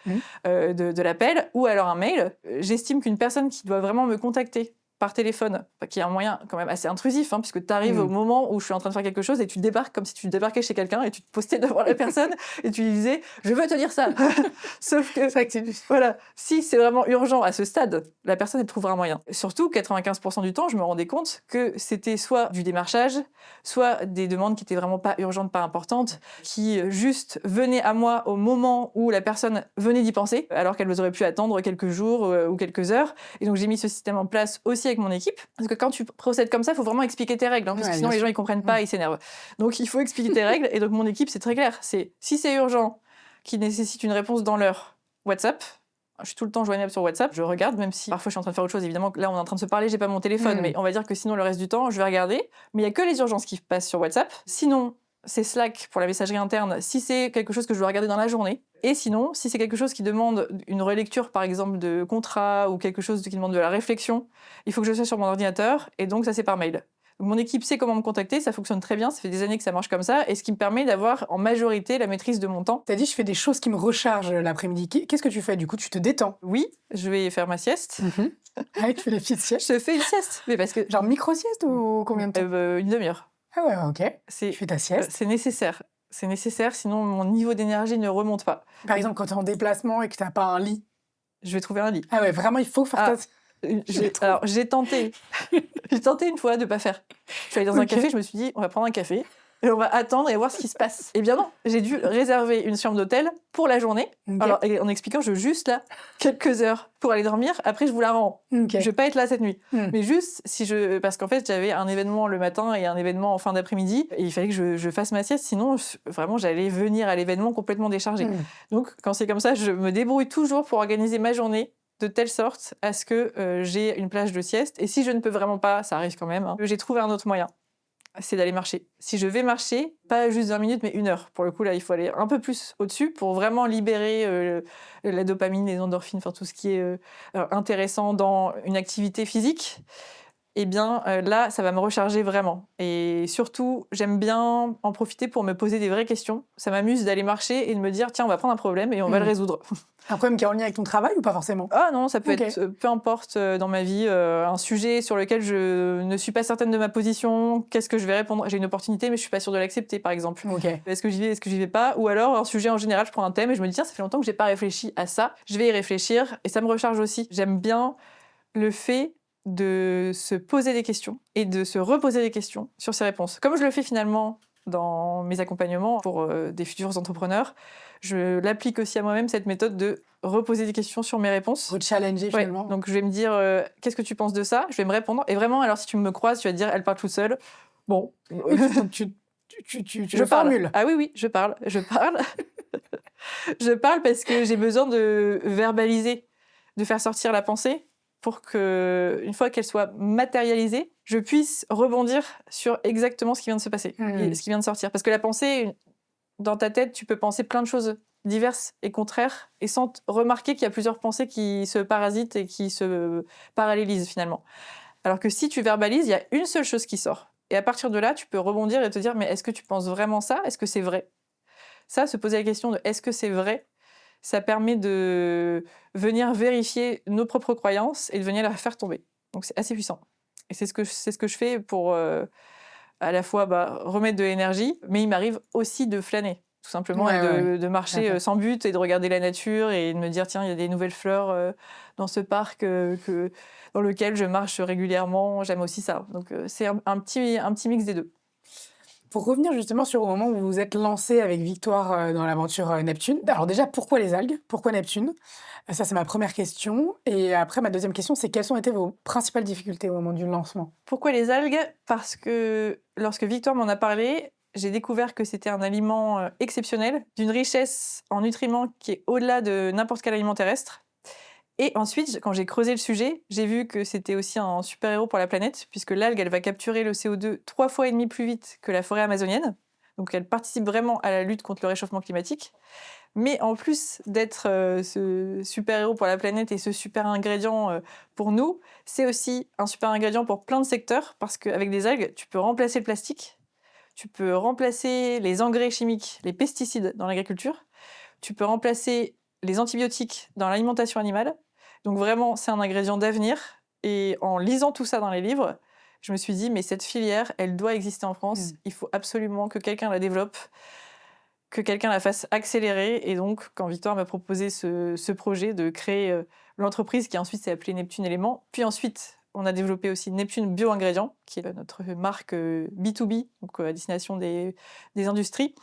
de l'appel ou alors un mail. J'estime qu'une personne qui doit vraiment me contacter par téléphone, qui est un moyen quand même assez intrusif, puisque tu arrives au moment où je suis en train de faire quelque chose et tu débarques comme si tu débarquais chez quelqu'un et tu te postais devant la personne et tu lui disais « je veux te dire ça ». Sauf que, voilà, si c'est vraiment urgent à ce stade, la personne elle trouvera un moyen. Surtout, 95% du temps, je me rendais compte que c'était soit du démarchage, soit des demandes qui étaient vraiment pas urgentes, pas importantes, qui juste venaient à moi au moment où la personne venait d'y penser, alors qu'elle aurait pu attendre quelques jours ou quelques heures. Et donc j'ai mis ce système en place aussi avec mon équipe, parce que quand tu procèdes comme ça, il faut vraiment expliquer tes règles, parce que sinon les gens ils comprennent pas, ils s'énervent. Donc il faut expliquer tes règles, et donc mon équipe c'est très clair, c'est si c'est urgent, qui nécessite une réponse dans l'heure, WhatsApp. Je suis tout le temps joignable sur WhatsApp, je regarde, même si parfois je suis en train de faire autre chose. Évidemment, là on est en train de se parler, j'ai pas mon téléphone, mais on va dire que sinon le reste du temps, je vais regarder. Mais il y a que les urgences qui passent sur WhatsApp. Sinon, c'est Slack pour la messagerie interne, si c'est quelque chose que je dois regarder dans la journée. Et sinon, si c'est quelque chose qui demande une relecture, par exemple, de contrat ou quelque chose qui demande de la réflexion, il faut que je sois sur mon ordinateur, et donc ça, c'est par mail. Donc, mon équipe sait comment me contacter, ça fonctionne très bien, ça fait des années que ça marche comme ça, et ce qui me permet d'avoir en majorité la maîtrise de mon temps. T'as dit, je fais des choses qui me rechargent l'après-midi. Qu'est-ce que tu fais? Du coup, tu te détends? Oui, je vais faire ma sieste. Ah, tu fais la petite sieste? Je fais une sieste, mais parce que... Genre micro-sieste ou combien de temps? Une demi-heure. Ah ouais, ok. Tu fais ta sieste? C'est nécessaire. C'est nécessaire, sinon mon niveau d'énergie ne remonte pas. Par exemple, quand tu es en déplacement et que tu n'as pas un lit. Je vais trouver un lit. Ah ouais, vraiment, il faut faire Alors, j'ai tenté. J'ai tenté une fois de ne pas faire. Je suis allée dans un café, je me suis dit, on va prendre un café et on va attendre et voir ce qui se passe. Eh bien non, j'ai dû réserver une chambre d'hôtel pour la journée. Alors, en expliquant, je veux juste là quelques heures pour aller dormir. Après, je vous la rends. Je vais pas être là cette nuit. Mais juste, parce qu'en fait, j'avais un événement le matin et un événement en fin d'après-midi. Et il fallait que je fasse ma sieste. Sinon, vraiment, j'allais venir à l'événement complètement déchargée. Donc, quand c'est comme ça, je me débrouille toujours pour organiser ma journée de telle sorte à ce que j'ai une plage de sieste. Et si je ne peux vraiment pas, ça arrive quand même, j'ai trouvé un autre moyen. C'est d'aller marcher. Si je vais marcher, pas juste 20 minutes, mais 1 heure. Pour le coup, là, il faut aller un peu plus au-dessus pour vraiment libérer la dopamine, les endorphines, enfin tout ce qui est intéressant dans une activité physique. Eh bien, là, ça va me recharger vraiment. Et surtout, j'aime bien en profiter pour me poser des vraies questions. Ça m'amuse d'aller marcher et de me dire, tiens, on va prendre un problème et on va le résoudre. Un problème qui est en lien avec ton travail ou pas forcément? Ah non, ça peut être, peu importe dans ma vie, un sujet sur lequel je ne suis pas certaine de ma position, qu'est-ce que je vais répondre? J'ai une opportunité, mais je suis pas sûre de l'accepter, par exemple. Est-ce que j'y vais, est-ce que j'y vais pas? Ou alors, un sujet en général, je prends un thème et je me dis, tiens, ça fait longtemps que j'ai pas réfléchi à ça, je vais y réfléchir et ça me recharge aussi. J'aime bien le fait de se poser des questions et de se reposer des questions sur ses réponses. Comme je le fais finalement dans mes accompagnements pour des futurs entrepreneurs, je l'applique aussi à moi-même, cette méthode de reposer des questions sur mes réponses. Rechallenger finalement. Donc je vais me dire, qu'est-ce que tu penses de ça? Je vais me répondre. Et vraiment, alors si tu me croises, tu vas te dire, elle parle toute seule. Bon. tu je formules. Ah oui, je parle. Je parle parce que j'ai besoin de verbaliser, de faire sortir la pensée pour que, une fois qu'elle soit matérialisée, je puisse rebondir sur exactement ce qui vient de se passer, et ce qui vient de sortir. Parce que la pensée, dans ta tête, tu peux penser plein de choses diverses et contraires, et sans remarquer qu'il y a plusieurs pensées qui se parasitent et qui se parallélisent finalement. Alors que si tu verbalises, il y a une seule chose qui sort. Et à partir de là, tu peux rebondir et te dire, mais est-ce que tu penses vraiment ça? Est-ce que c'est vrai? Ça, se poser la question de est-ce que c'est vrai? Ça permet de venir vérifier nos propres croyances et de venir les faire tomber. Donc c'est assez puissant. Et c'est ce que je fais pour à la fois remettre de l'énergie, mais il m'arrive aussi de flâner, tout simplement, de marcher sans but et de regarder la nature et de me dire, tiens, il y a des nouvelles fleurs dans ce parc dans lequel je marche régulièrement. J'aime aussi ça. Donc c'est un petit mix des deux. Pour revenir justement sur au moment où vous vous êtes lancé avec Victoire dans l'aventure Neptune, alors déjà, pourquoi les algues? Pourquoi Neptune? Ça, c'est ma première question. Et après, ma deuxième question, c'est quelles ont été vos principales difficultés au moment du lancement? Pourquoi les algues? Parce que lorsque Victoire m'en a parlé, j'ai découvert que c'était un aliment exceptionnel, d'une richesse en nutriments qui est au-delà de n'importe quel aliment terrestre. Et ensuite, quand j'ai creusé le sujet, j'ai vu que c'était aussi un super-héros pour la planète, puisque l'algue, elle va capturer le CO2 3,5 fois plus vite que la forêt amazonienne. Donc elle participe vraiment à la lutte contre le réchauffement climatique. Mais en plus d'être ce super-héros pour la planète et ce super ingrédient pour nous, c'est aussi un super ingrédient pour plein de secteurs, parce qu'avec des algues, tu peux remplacer le plastique, tu peux remplacer les engrais chimiques, les pesticides dans l'agriculture, tu peux remplacer les antibiotiques dans l'alimentation animale. Donc vraiment, c'est un ingrédient d'avenir Et en lisant tout ça dans les livres, je me suis dit, mais cette filière, elle doit exister en France. Mmh. Il faut absolument que quelqu'un la développe, que quelqu'un la fasse accélérer. Et donc, quand Victoire m'a proposé ce projet de créer l'entreprise qui ensuite s'est appelée Neptune Éléments, puis ensuite, on a développé aussi Neptune Bio-Ingrédients, qui est notre marque B2B, donc à destination des industries.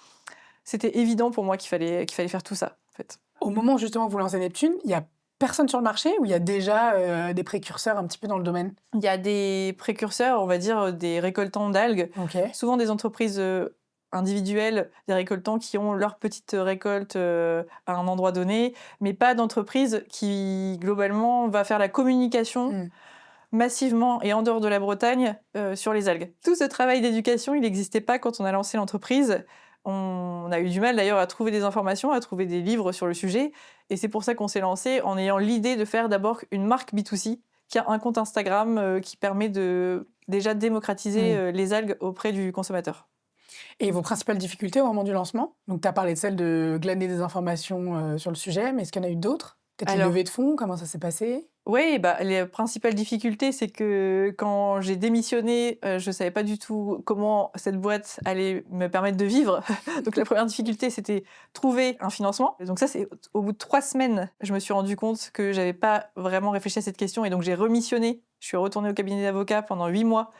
C'était évident pour moi qu'il fallait faire tout ça, en fait. Au moment où justement vous lancez Neptune, il y a personne sur le marché ou il y a déjà, des précurseurs un petit peu dans le domaine? Il y a des précurseurs, on va dire, des récoltants d'algues, OK. souvent des entreprises individuelles, des récoltants qui ont leur petite récolte à un endroit donné, mais pas d'entreprise qui, globalement, va faire la communication Mmh. massivement et en dehors de la Bretagne sur les algues. Tout ce travail d'éducation, il n'existait pas quand on a lancé l'entreprise. On a eu du mal d'ailleurs à trouver des informations, à trouver des livres sur le sujet. Et c'est pour ça qu'on s'est lancé en ayant l'idée de faire d'abord une marque B2C qui a un compte Instagram qui permet de déjà démocratiser Mmh. les algues auprès du consommateur. Et vos principales difficultés au moment du lancement? Donc tu as parlé de celle de glaner des informations, sur le sujet, mais est-ce qu'il y en a eu d'autres? Peut-être les Alors, levées de fonds, comment ça s'est passé? oui, bah, les principales difficultés, c'est que quand j'ai démissionné, je savais pas du tout comment cette boîte allait me permettre de vivre. Donc la première difficulté, c'était trouver un financement. Et donc ça, c'est au bout de 3 semaines, je me suis rendu compte que j'avais pas vraiment réfléchi à cette question et donc j'ai remissionné. Je suis retournée au cabinet d'avocat pendant 8 mois.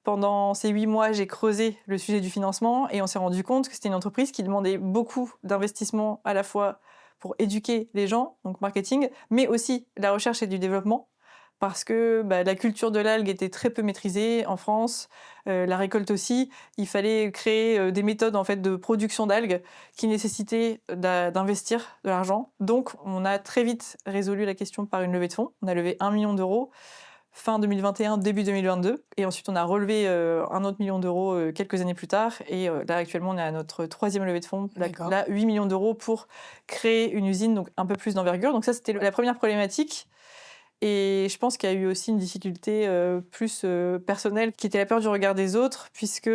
Pendant ces 8 mois, j'ai creusé le sujet du financement et on s'est rendu compte que c'était une entreprise qui demandait beaucoup d'investissement à la fois pour éduquer les gens, donc marketing, mais aussi la recherche et du développement, parce que la culture de l'algue était très peu maîtrisée en France, la récolte aussi. Il fallait créer des méthodes en fait de production d'algues qui nécessitaient d'investir de l'argent. Donc, on a très vite résolu la question par une levée de fonds. On a levé 1 million d'euros fin 2021, début 2022. Et ensuite, on a relevé un autre million d'euros quelques années plus tard. Et là, actuellement, on est à notre 3e levée de fonds. D'accord. Là, 8 millions d'euros pour créer une usine, donc un peu plus d'envergure. Donc ça, c'était la première problématique. Et je pense qu'il y a eu aussi une difficulté plus personnelle, qui était la peur du regard des autres, puisque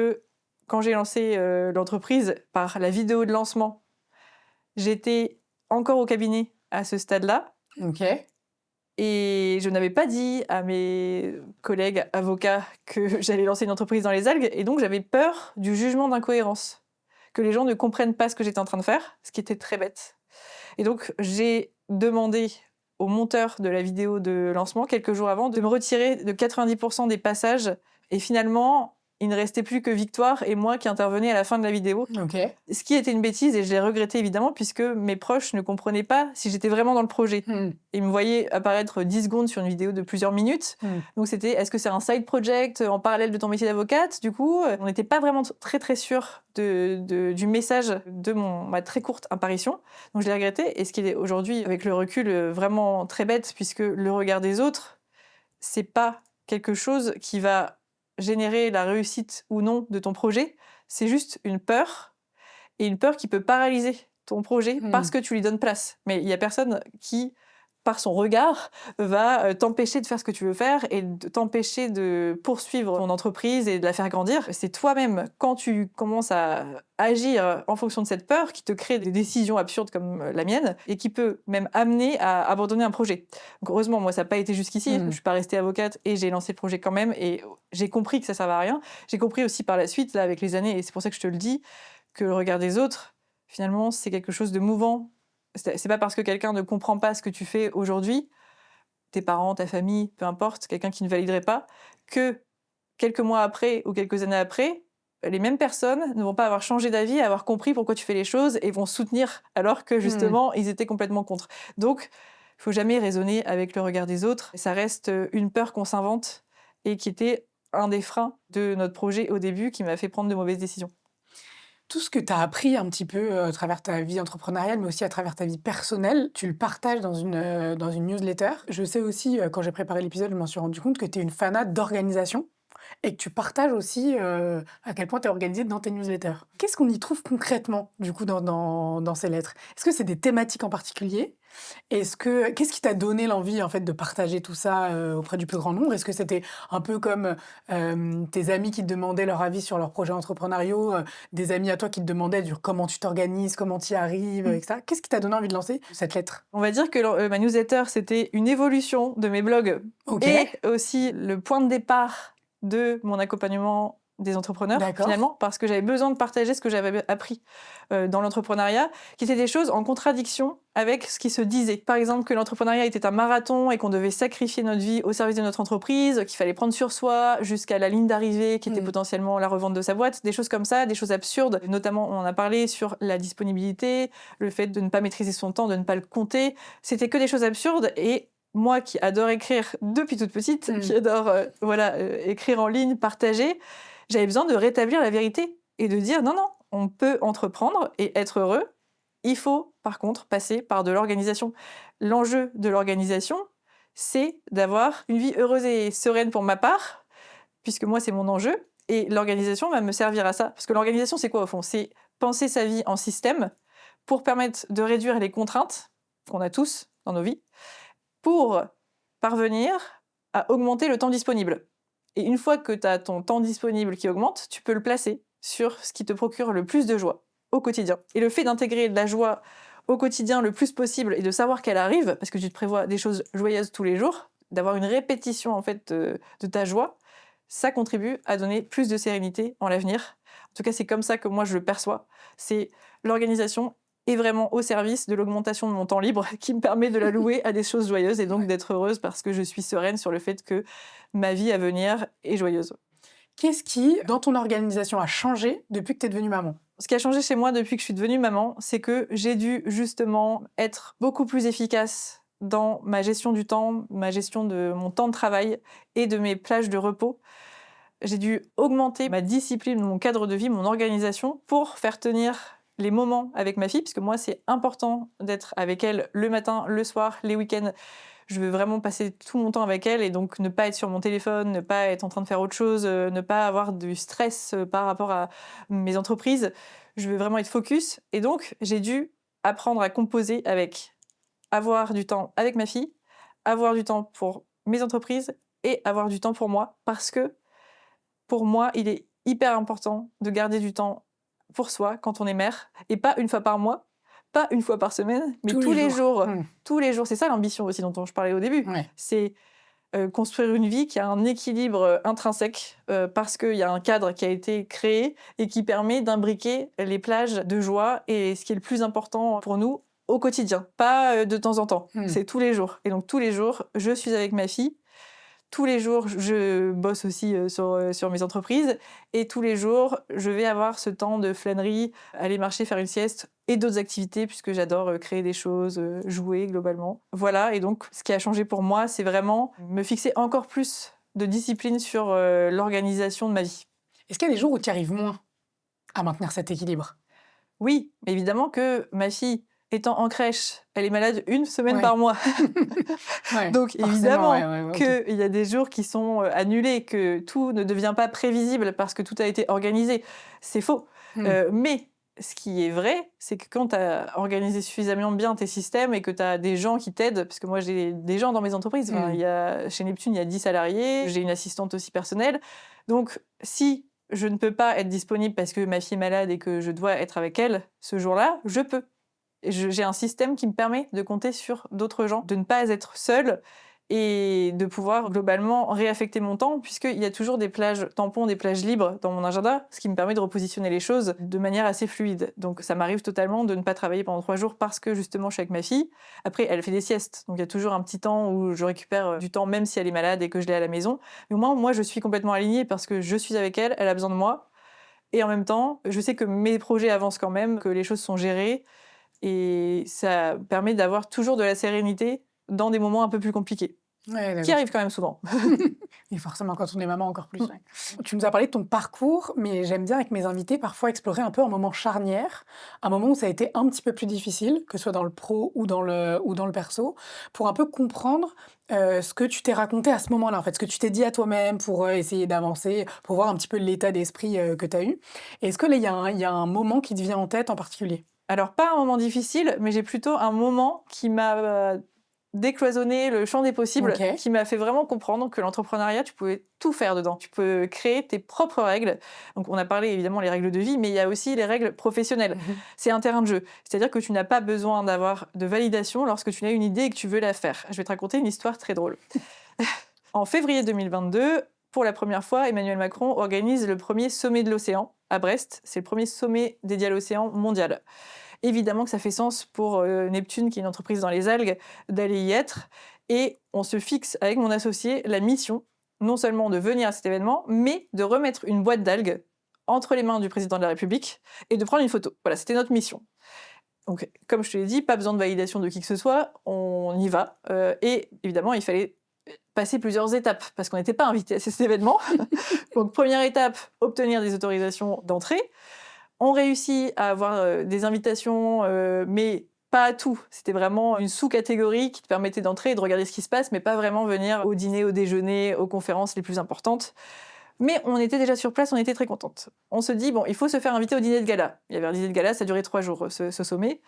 quand j'ai lancé l'entreprise par la vidéo de lancement, j'étais encore au cabinet à ce stade-là. OK. Et je n'avais pas dit à mes collègues avocats que j'allais lancer une entreprise dans les algues, et donc j'avais peur du jugement d'incohérence, que les gens ne comprennent pas ce que j'étais en train de faire, ce qui était très bête. Et donc j'ai demandé au monteur de la vidéo de lancement, quelques jours avant, de me retirer de 90% des passages, et finalement, il ne restait plus que Victoire et moi qui intervenaient à la fin de la vidéo. OK. Ce qui était une bêtise, et je l'ai regretté évidemment, puisque mes proches ne comprenaient pas si j'étais vraiment dans le projet. Mmh. Ils me voyaient apparaître 10 secondes sur une vidéo de plusieurs minutes. Mmh. Donc c'était, est-ce que c'est un side project en parallèle de ton métier d'avocate? Du coup, on n'était pas vraiment très très sûr du message de ma très courte apparition. Donc je l'ai regretté. Et ce qui est aujourd'hui, avec le recul, vraiment très bête, puisque le regard des autres, c'est pas quelque chose qui va générer la réussite ou non de ton projet. C'est juste une peur, et une peur qui peut paralyser ton projet parce que tu lui donnes place. Mais il y a personne qui, par son regard, va t'empêcher de faire ce que tu veux faire et de t'empêcher de poursuivre ton entreprise et de la faire grandir. C'est toi-même, quand tu commences à agir en fonction de cette peur, qui te crée des décisions absurdes comme la mienne et qui peut même amener à abandonner un projet. Donc heureusement, moi, ça n'a pas été jusqu'ici. Je ne suis pas restée avocate et j'ai lancé le projet quand même, et j'ai compris que ça ne servait à rien. J'ai compris aussi par la suite, là, avec les années, et c'est pour ça que je te le dis, que le regard des autres, finalement, c'est quelque chose de mouvant. C'est pas parce que quelqu'un ne comprend pas ce que tu fais aujourd'hui, tes parents, ta famille, peu importe, quelqu'un qui ne validerait pas, que quelques mois après ou quelques années après, les mêmes personnes ne vont pas avoir changé d'avis, avoir compris pourquoi tu fais les choses et vont soutenir, alors que justement, ils étaient complètement contre. Donc, il faut jamais raisonner avec le regard des autres. Ça reste une peur qu'on s'invente et qui était un des freins de notre projet au début, qui m'a fait prendre de mauvaises décisions. Tout ce que tu as appris un petit peu, à travers ta vie entrepreneuriale, mais aussi à travers ta vie personnelle, tu le partages dans une newsletter. Je sais aussi, quand j'ai préparé l'épisode, je m'en suis rendu compte que tu es une fanat d'organisation. et que tu partages aussi à quel point tu es organisée dans tes newsletters. Qu'est-ce qu'on y trouve concrètement, du coup, dans ces lettres? Est-ce que c'est des thématiques en particulier? Qu'est-ce qui t'a donné l'envie, en fait, de partager tout ça auprès du plus grand nombre? Est-ce que c'était un peu comme tes amis qui te demandaient leur avis sur leurs projets entrepreneuriaux, des amis à toi qui te demandaient comment tu t'organises, comment tu y arrives, etc. Qu'est-ce qui t'a donné envie de lancer cette lettre? On va dire que ma newsletter, c'était une évolution de mes blogs Ok, et aussi le point de départ de mon accompagnement des entrepreneurs, d'accord. finalement, parce que j'avais besoin de partager ce que j'avais appris dans l'entrepreneuriat, qui étaient des choses en contradiction avec ce qui se disait. Par exemple, que l'entrepreneuriat était un marathon et qu'on devait sacrifier notre vie au service de notre entreprise, qu'il fallait prendre sur soi jusqu'à la ligne d'arrivée, qui était potentiellement la revente de sa boîte, des choses comme ça, des choses absurdes. Notamment, on en a parlé sur la disponibilité, le fait de ne pas maîtriser son temps, de ne pas le compter. C'était que des choses absurdes et moi qui adore écrire depuis toute petite, qui adore écrire en ligne, partager, j'avais besoin de rétablir la vérité et de dire non, on peut entreprendre et être heureux. Il faut, par contre, passer par de l'organisation. L'enjeu de l'organisation, c'est d'avoir une vie heureuse et sereine pour ma part, puisque moi, c'est mon enjeu. Et l'organisation va me servir à ça. Parce que l'organisation, c'est quoi au fond? C'est penser sa vie en système pour permettre de réduire les contraintes qu'on a tous dans nos vies, pour parvenir à augmenter le temps disponible. Et une fois que tu as ton temps disponible qui augmente, tu peux le placer sur ce qui te procure le plus de joie au quotidien. Et le fait d'intégrer de la joie au quotidien le plus possible et de savoir qu'elle arrive, parce que tu te prévois des choses joyeuses tous les jours, d'avoir une répétition en fait de ta joie, ça contribue à donner plus de sérénité en l'avenir. En tout cas, c'est comme ça que moi je le perçois. C'est l'organisation est vraiment au service de l'augmentation de mon temps libre qui me permet de l'allouer à des choses joyeuses et donc d'être heureuse parce que je suis sereine sur le fait que ma vie à venir est joyeuse. Qu'est-ce qui, dans ton organisation, a changé depuis que tu es devenue maman? Ce qui a changé chez moi depuis que je suis devenue maman, c'est que j'ai dû justement être beaucoup plus efficace dans ma gestion du temps, ma gestion de mon temps de travail et de mes plages de repos. J'ai dû augmenter ma discipline, mon cadre de vie, mon organisation pour faire tenir les moments avec ma fille, puisque moi, c'est important d'être avec elle le matin, le soir, les week-ends. Je veux vraiment passer tout mon temps avec elle et donc ne pas être sur mon téléphone, ne pas être en train de faire autre chose, ne pas avoir du stress par rapport à mes entreprises. Je veux vraiment être focus. Et donc, j'ai dû apprendre à composer avec avoir du temps avec ma fille, avoir du temps pour mes entreprises et avoir du temps pour moi parce que pour moi, il est hyper important de garder du temps pour soi quand on est mère, et pas une fois par mois, pas une fois par semaine, mais tous les jours. Tous les jours. C'est ça l'ambition aussi dont je parlais au début. Ouais. C'est construire une vie qui a un équilibre intrinsèque parce qu'il y a un cadre qui a été créé et qui permet d'imbriquer les plages de joie et ce qui est le plus important pour nous au quotidien, pas de temps en temps. C'est tous les jours. Et donc tous les jours, je suis avec ma fille. Tous les jours, je bosse aussi sur mes entreprises et tous les jours, je vais avoir ce temps de flânerie, aller marcher, faire une sieste et d'autres activités puisque j'adore créer des choses, jouer globalement. Voilà, et donc ce qui a changé pour moi, c'est vraiment me fixer encore plus de discipline sur l'organisation de ma vie. Est-ce qu'il y a des jours où tu arrives moins à maintenir cet équilibre? Oui, évidemment que ma fille étant en crèche, elle est malade une semaine Ouais. par mois. Ouais, Donc forcément, évidemment ok. qu'il y a des jours qui sont annulés, que tout ne devient pas prévisible parce que tout a été organisé. C'est faux. Mais ce qui est vrai, c'est que quand tu as organisé suffisamment bien tes systèmes et que tu as des gens qui t'aident, parce que moi j'ai des gens dans mes entreprises, chez Neptune il y a 10 salariés, j'ai une assistante aussi personnelle. Donc si je ne peux pas être disponible parce que ma fille est malade et que je dois être avec elle ce jour-là, je peux. J'ai un système qui me permet de compter sur d'autres gens, de ne pas être seule et de pouvoir globalement réaffecter mon temps puisqu'il y a toujours des plages tampons, des plages libres dans mon agenda, ce qui me permet de repositionner les choses de manière assez fluide. Donc ça m'arrive totalement de ne pas travailler pendant 3 jours parce que justement je suis avec ma fille. Après, elle fait des siestes, donc il y a toujours un petit temps où je récupère du temps même si elle est malade et que je l'ai à la maison. Mais au moins, moi, je suis complètement alignée parce que je suis avec elle, elle a besoin de moi. Et en même temps, je sais que mes projets avancent quand même, que les choses sont gérées. Et ça permet d'avoir toujours de la sérénité dans des moments un peu plus compliqués, Ouais, qui arrivent quand même souvent. Et forcément, quand on est maman, encore plus. Ouais. Tu nous as parlé de ton parcours, mais j'aime bien avec mes invités parfois explorer un peu un moment charnière, un moment où ça a été un petit peu plus difficile, que ce soit dans le pro ou dans le perso, pour un peu comprendre ce que tu t'es raconté à ce moment-là, en fait, ce que tu t'es dit à toi-même pour essayer d'avancer, pour voir un petit peu l'état d'esprit que tu as eu. Est-ce que là, il y a un moment qui te vient en tête en particulier? Alors, pas un moment difficile, mais j'ai plutôt un moment qui m'a décloisonné le champ des possibles, Ok. qui m'a fait vraiment comprendre que l'entrepreneuriat, tu pouvais tout faire dedans. Tu peux créer tes propres règles. Donc, on a parlé évidemment les règles de vie, mais il y a aussi les règles professionnelles. C'est un terrain de jeu. C'est-à-dire que tu n'as pas besoin d'avoir de validation lorsque tu as une idée et que tu veux la faire. Je vais te raconter une histoire très drôle. En février 2022, pour la première fois, Emmanuel Macron organise le premier sommet de l'océan à Brest. C'est le premier sommet dédié à l'océan mondial. Évidemment que ça fait sens pour Neptune, qui est une entreprise dans les algues, d'aller y être. Et on se fixe avec mon associé la mission, non seulement de venir à cet événement, mais de remettre une boîte d'algues entre les mains du président de la République et de prendre une photo. Voilà, c'était notre mission. Donc, comme je te l'ai dit, pas besoin de validation de qui que ce soit, on y va. Et évidemment, il fallait passer plusieurs étapes, parce qu'on n'était pas invité à cet événement. Donc, première étape, obtenir des autorisations d'entrée. On réussit à avoir des invitations, mais pas à tout. C'était vraiment une sous-catégorie qui te permettait d'entrer et de regarder ce qui se passe, mais pas vraiment venir au dîner, au déjeuner, aux conférences les plus importantes. Mais on était déjà sur place, on était très contente. On se dit, bon, il faut se faire inviter au dîner de gala. Il y avait un dîner de gala, ça durait 3 jours, ce sommet.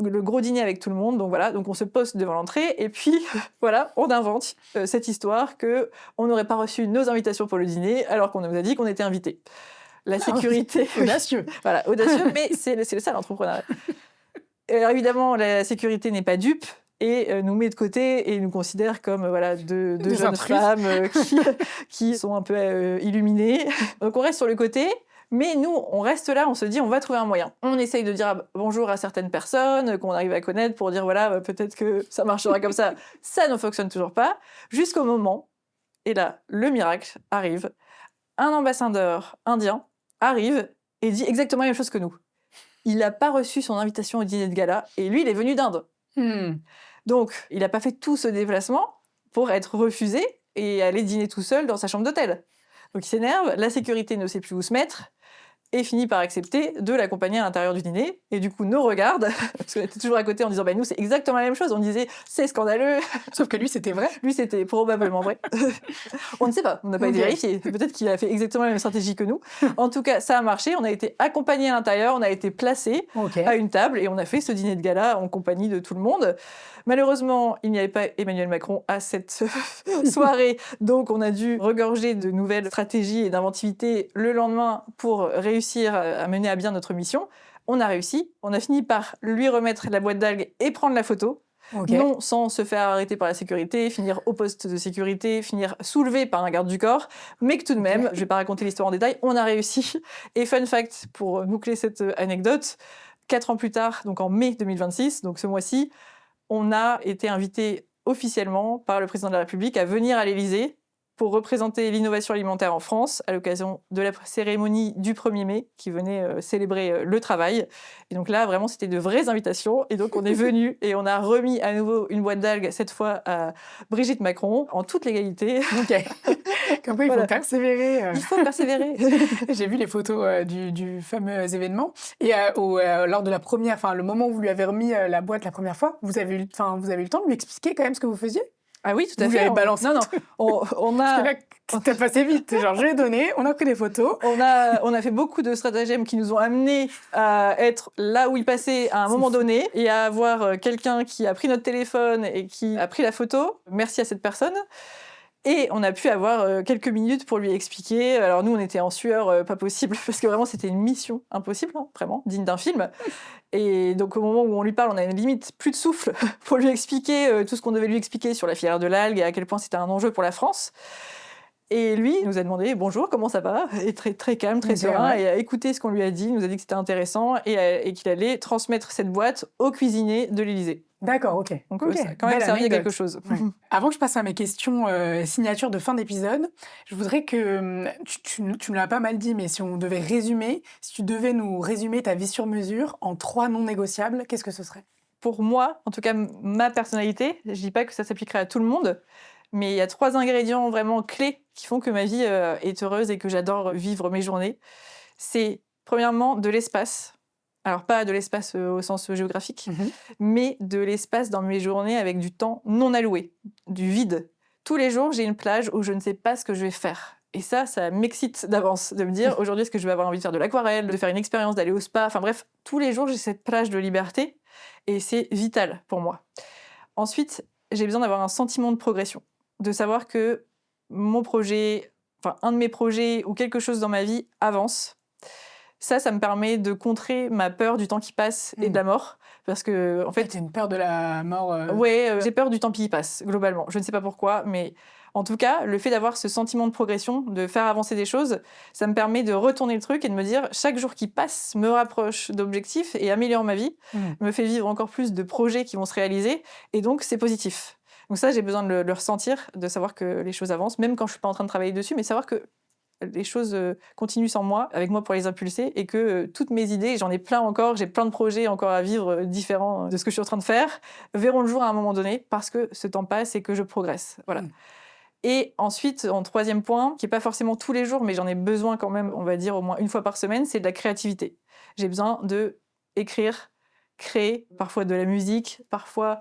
Le gros dîner avec tout le monde, donc voilà, donc on se poste devant l'entrée, et puis voilà, on invente cette histoire qu'on n'aurait pas reçu nos invitations pour le dîner, alors qu'on nous a dit qu'on était invités. La sécurité... Audacieux. Voilà, audacieux, mais c'est ça l'entrepreneuriat. Alors évidemment, la sécurité n'est pas dupe et nous met de côté et nous considère comme voilà, deux jeunes femmes qui sont un peu illuminées. Donc on reste sur le côté, mais nous, on reste là, on se dit on va trouver un moyen. On essaye de dire bonjour à certaines personnes qu'on arrive à connaître pour dire voilà, peut-être que ça marchera comme ça. Ça ne fonctionne toujours pas, jusqu'au moment, et là, le miracle arrive, un ambassadeur indien arrive et dit exactement la même chose que nous. Il n'a pas reçu son invitation au dîner de gala et lui, il est venu d'Inde. Donc, il n'a pas fait tout ce déplacement pour être refusé et aller dîner tout seul dans sa chambre d'hôtel. Donc, il s'énerve, la sécurité ne sait plus où se mettre et finit par accepter de l'accompagner à l'intérieur du dîner. Et du coup, nous regarde, parce qu'on était toujours à côté en disant nous, c'est exactement la même chose. On disait c'est scandaleux. Sauf que lui, c'était vrai. Lui, c'était probablement vrai. On ne sait pas, on n'a pas été vérifié. Peut-être qu'il a fait exactement la même stratégie que nous. En tout cas, ça a marché. On a été accompagnés à l'intérieur, on a été placés à une table et on a fait ce dîner de gala en compagnie de tout le monde. Malheureusement, il n'y avait pas Emmanuel Macron à cette soirée, donc on a dû regorger de nouvelles stratégies et d'inventivité le lendemain pour réussir à mener à bien notre mission. On a réussi, on a fini par lui remettre la boîte d'algues et prendre la photo. Non sans se faire arrêter par la sécurité, finir au poste de sécurité, finir soulevé par un garde du corps, mais que tout de même, je ne vais pas raconter l'histoire en détail, on a réussi. Et fun fact, pour boucler cette anecdote, 4 ans plus tard, donc en mai 2026, donc ce mois-ci, on a été invité officiellement par le président de la République à venir à l'Élysée pour représenter l'innovation alimentaire en France à l'occasion de la cérémonie du 1er mai qui venait célébrer le travail. Et donc là, vraiment, c'était de vraies invitations. Et donc, on est venu et on a remis à nouveau une boîte d'algues, cette fois à Brigitte Macron, en toute légalité. Comme quoi, il faut persévérer. Il faut persévérer. J'ai vu les photos du fameux événement. Et lors de la première, enfin, le moment où vous lui avez remis la boîte la première fois, vous avez eu le temps de lui expliquer quand même ce que vous faisiez? Ah oui, tout à fait. Vous lui avez balancé. Non, on a... T'as passé vite. Genre, je l'ai donné, on a pris des photos. On a fait beaucoup de stratagèmes qui nous ont amenés à être là où il passait à un moment donné et à avoir quelqu'un qui a pris notre téléphone et qui a pris la photo. Merci à cette personne. Et on a pu avoir quelques minutes pour lui expliquer. Alors nous, on était en sueur, pas possible, parce que vraiment, c'était une mission impossible, hein, vraiment, digne d'un film. Et donc, au moment où on lui parle, on a une limite plus de souffle pour lui expliquer tout ce qu'on devait lui expliquer sur la filière de l'algue et à quel point c'était un enjeu pour la France. Et lui nous a demandé « Bonjour, comment ça va ?» Et très, très calme, très serein, et a écouté ce qu'on lui a dit, nous a dit que c'était intéressant et qu'il allait transmettre cette boîte au cuisinier de l'Élysée. D'accord, ok. Donc ça a quand même servi à quelque chose. Ouais. Avant que je passe à mes questions signature de fin d'épisode, je voudrais que, tu me l'as pas mal dit, mais si on devait résumer, si tu devais nous résumer ta vie sur mesure en 3 non négociables, qu'est-ce que ce serait? Pour moi, en tout cas ma personnalité, je dis pas que ça s'appliquerait à tout le monde, Mais il y a 3 ingrédients vraiment clés qui font que ma vie est heureuse et que j'adore vivre mes journées. C'est premièrement de l'espace. Alors pas de l'espace au sens géographique, mais de l'espace dans mes journées avec du temps non alloué, du vide. Tous les jours, j'ai une plage où je ne sais pas ce que je vais faire. Et ça m'excite d'avance, de me dire aujourd'hui, est-ce que je vais avoir envie de faire de l'aquarelle, de faire une expérience, d'aller au spa. Enfin bref, tous les jours, j'ai cette plage de liberté et c'est vital pour moi. Ensuite, j'ai besoin d'avoir un sentiment de progression, de savoir que mon projet, enfin un de mes projets ou quelque chose dans ma vie avance. Ça me permet de contrer ma peur du temps qui passe et de la mort. Parce que, en fait. T'as une peur de la mort. Ouais, j'ai peur du temps qui passe, globalement. Je ne sais pas pourquoi, mais en tout cas, le fait d'avoir ce sentiment de progression, de faire avancer des choses, ça me permet de retourner le truc et de me dire chaque jour qui passe me rapproche d'objectifs et améliore ma vie, me fait vivre encore plus de projets qui vont se réaliser, et donc c'est positif. Donc ça, j'ai besoin de le ressentir, de savoir que les choses avancent, même quand je suis pas en train de travailler dessus, mais savoir que les choses continuent sans moi, avec moi pour les impulser, et que toutes mes idées, j'en ai plein encore, j'ai plein de projets encore à vivre différents de ce que je suis en train de faire, verront le jour à un moment donné, parce que ce temps passe et que je progresse. Voilà. Et ensuite, en troisième point, qui n'est pas forcément tous les jours, mais j'en ai besoin quand même, on va dire au moins une fois par semaine, c'est de la créativité. J'ai besoin d'écrire, créer, parfois de la musique, parfois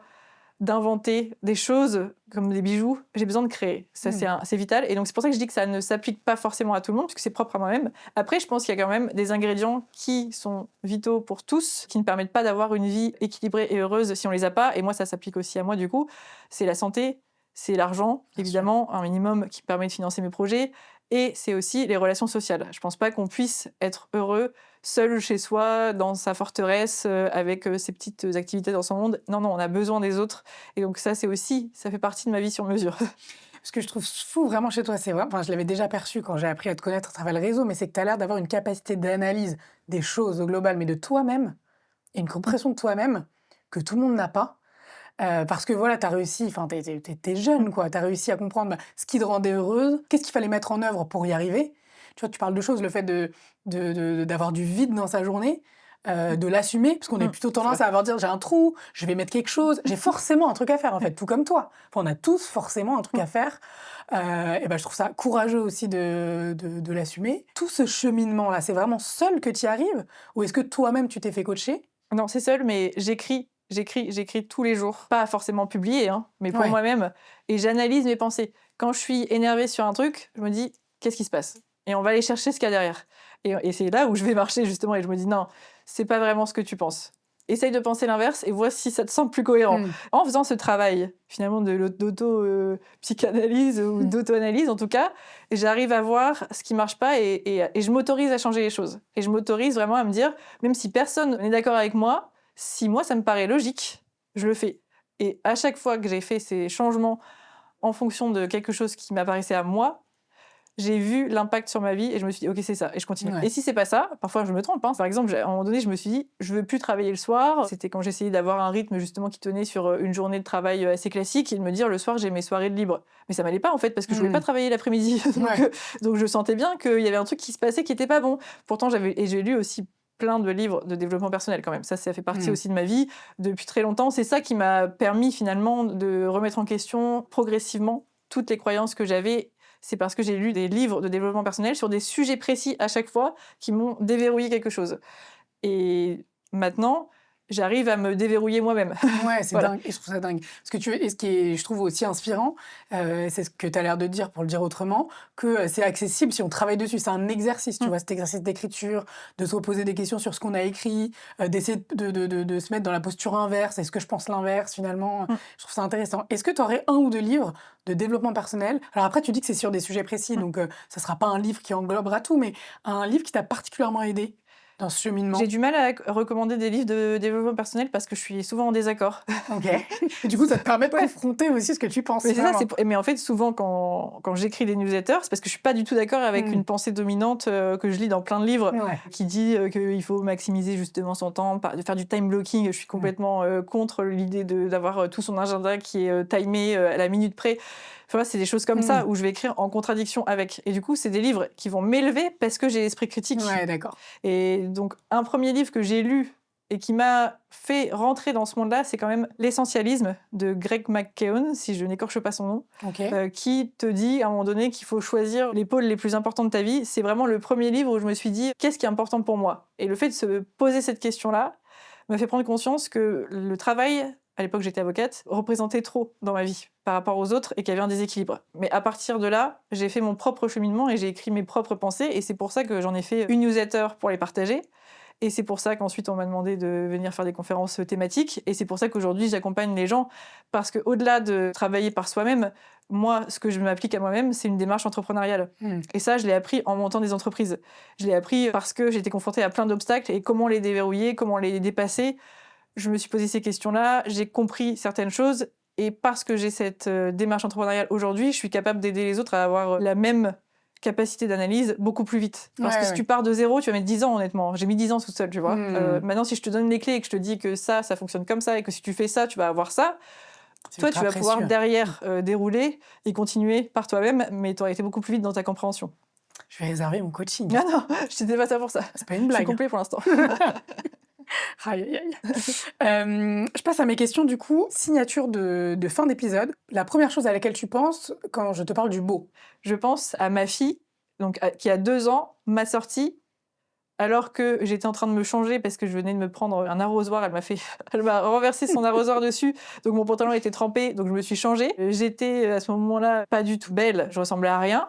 d'inventer des choses comme des bijoux. J'ai besoin de créer. Ça, c'est vital. Et donc, c'est pour ça que je dis que ça ne s'applique pas forcément à tout le monde, puisque c'est propre à moi-même. Après, je pense qu'il y a quand même des ingrédients qui sont vitaux pour tous, qui ne permettent pas d'avoir une vie équilibrée et heureuse si on les a pas. Et moi, ça s'applique aussi à moi, du coup. C'est la santé, c'est l'argent, évidemment, un minimum qui permet de financer mes projets. Et c'est aussi les relations sociales. Je pense pas qu'on puisse être heureux seul chez soi, dans sa forteresse, avec ses petites activités dans son monde. Non, on a besoin des autres. Et donc ça fait partie de ma vie sur mesure. Ce que je trouve fou vraiment chez toi, c'est vrai, enfin, je l'avais déjà perçu quand j'ai appris à te connaître à travers le réseau, mais c'est que tu as l'air d'avoir une capacité d'analyse des choses au global, mais de toi-même, et une compréhension de toi-même que tout le monde n'a pas. Parce que voilà, tu as réussi, enfin, t'es jeune, quoi. Tu as réussi à comprendre ce qui te rendait heureuse, qu'est-ce qu'il fallait mettre en œuvre pour y arriver. Tu vois, tu parles de choses, le fait d'avoir du vide dans sa journée, de l'assumer, parce qu'on est plutôt tendance à avoir dire j'ai un trou, je vais mettre quelque chose, j'ai forcément un truc à faire, en fait, tout comme toi. Enfin, on a tous forcément un truc à faire. Et ben, je trouve ça courageux aussi de l'assumer. Tout ce cheminement-là, c'est vraiment seul que tu y arrives, ou est-ce que toi-même tu t'es fait coacher? Non, c'est seul, mais j'écris tous les jours. Pas forcément publié, mais pour moi-même. Et j'analyse mes pensées. Quand je suis énervée sur un truc, je me dis, qu'est-ce qui se passe? Et on va aller chercher ce qu'il y a derrière. Et c'est là où je vais marcher, justement, et je me dis, non, c'est pas vraiment ce que tu penses. Essaye de penser l'inverse et vois si ça te semble plus cohérent. En faisant ce travail, finalement, d'auto-psychanalyse ou d'auto-analyse, en tout cas, j'arrive à voir ce qui marche pas et je m'autorise à changer les choses. Et je m'autorise vraiment à me dire, même si personne n'est d'accord avec moi, si moi, ça me paraît logique, je le fais. Et à chaque fois que j'ai fait ces changements en fonction de quelque chose qui m'apparaissait à moi, j'ai vu l'impact sur ma vie et je me suis dit, OK, c'est ça, et je continue. Et si c'est pas ça, parfois je me trompe. Par exemple, à un moment donné, je me suis dit, je veux plus travailler le soir. C'était quand j'essayais d'avoir un rythme justement qui tenait sur une journée de travail assez classique et de me dire, le soir, j'ai mes soirées de libre. Mais ça m'allait pas en fait, parce que je voulais pas travailler l'après-midi. Donc je sentais bien qu'il y avait un truc qui se passait qui était pas bon. Pourtant, j'ai lu aussi plein de livres de développement personnel quand même. Ça fait partie aussi de ma vie depuis très longtemps. C'est ça qui m'a permis finalement de remettre en question progressivement toutes les croyances que j'avais. C'est parce que j'ai lu des livres de développement personnel sur des sujets précis à chaque fois qui m'ont déverrouillé quelque chose. Et maintenant, j'arrive à me déverrouiller moi-même. Ouais, c'est dingue. Et je trouve ça dingue. Et ce qui est, je trouve aussi inspirant, c'est ce que tu as l'air de dire, pour le dire autrement, que c'est accessible si on travaille dessus. C'est un exercice, tu vois, cet exercice d'écriture, de se reposer des questions sur ce qu'on a écrit, d'essayer de se mettre dans la posture inverse. Est-ce que je pense l'inverse, finalement? Je trouve ça intéressant. Est-ce que tu aurais un ou deux livres de développement personnel? Alors après, tu dis que c'est sur des sujets précis, donc ça sera pas un livre qui englobera tout, mais un livre qui t'a particulièrement aidé dans ce cheminement? J'ai du mal à recommander des livres de développement personnel parce que je suis souvent en désaccord. Ok. Et du coup, ça te permet de confronter aussi ce que tu penses. Mais c'est ça, mais en fait, souvent, quand j'écris des newsletters, c'est parce que je suis pas du tout d'accord avec une pensée dominante que je lis dans plein de livres qui dit qu'il faut maximiser justement son temps, de faire du time blocking. Je suis complètement contre l'idée d'avoir tout son agenda qui est timé à la minute près. Enfin, c'est des choses comme ça où je vais écrire en contradiction avec. Et du coup, c'est des livres qui vont m'élever parce que j'ai l'esprit critique. Ouais, d'accord. Et donc, un premier livre que j'ai lu et qui m'a fait rentrer dans ce monde-là, c'est quand même l'essentialisme de Greg McKeown, si je n'écorche pas son nom, qui te dit à un moment donné qu'il faut choisir les pôles les plus importants de ta vie. C'est vraiment le premier livre où je me suis dit qu'est-ce qui est important pour moi. Et le fait de se poser cette question-là m'a fait prendre conscience que le travail, à l'époque j'étais avocate, représentait trop dans ma vie par rapport aux autres et qu'il y avait un déséquilibre. Mais à partir de là, j'ai fait mon propre cheminement et j'ai écrit mes propres pensées et c'est pour ça que j'en ai fait une newsletter pour les partager. Et c'est pour ça qu'ensuite on m'a demandé de venir faire des conférences thématiques. Et c'est pour ça qu'aujourd'hui j'accompagne les gens parce qu'au-delà de travailler par soi-même, moi, ce que je m'applique à moi-même, c'est une démarche entrepreneuriale. Et ça, je l'ai appris en montant des entreprises. Je l'ai appris parce que j'étais confrontée à plein d'obstacles et comment les déverrouiller, comment les dépasser. Je me suis posé ces questions-là, j'ai compris certaines choses. Et parce que j'ai cette démarche entrepreneuriale aujourd'hui, je suis capable d'aider les autres à avoir la même capacité d'analyse beaucoup plus vite. Parce que si tu pars de zéro, tu vas mettre 10 ans, honnêtement. J'ai mis 10 ans toute seule, tu vois. Maintenant, si je te donne les clés et que je te dis que ça fonctionne comme ça et que si tu fais ça, tu vas avoir ça, toi, tu vas pouvoir derrière dérouler et continuer par toi-même, mais tu aurais été beaucoup plus vite dans ta compréhension. Je vais réserver mon coaching. Ah non, je t'étais pas ça pour ça. C'est pas une blague. Je suis complet pour l'instant. Aïe, aïe, aïe. Je passe à mes questions, du coup. Signature de fin d'épisode. La première chose à laquelle tu penses quand je te parle du beau? Je pense à ma fille, donc, qui a 2 ans, m'a sortie, alors que j'étais en train de me changer parce que je venais de me prendre un arrosoir. Elle m'a renversé son arrosoir dessus, donc mon pantalon était trempé, donc je me suis changée. J'étais à ce moment-là pas du tout belle, je ressemblais à rien.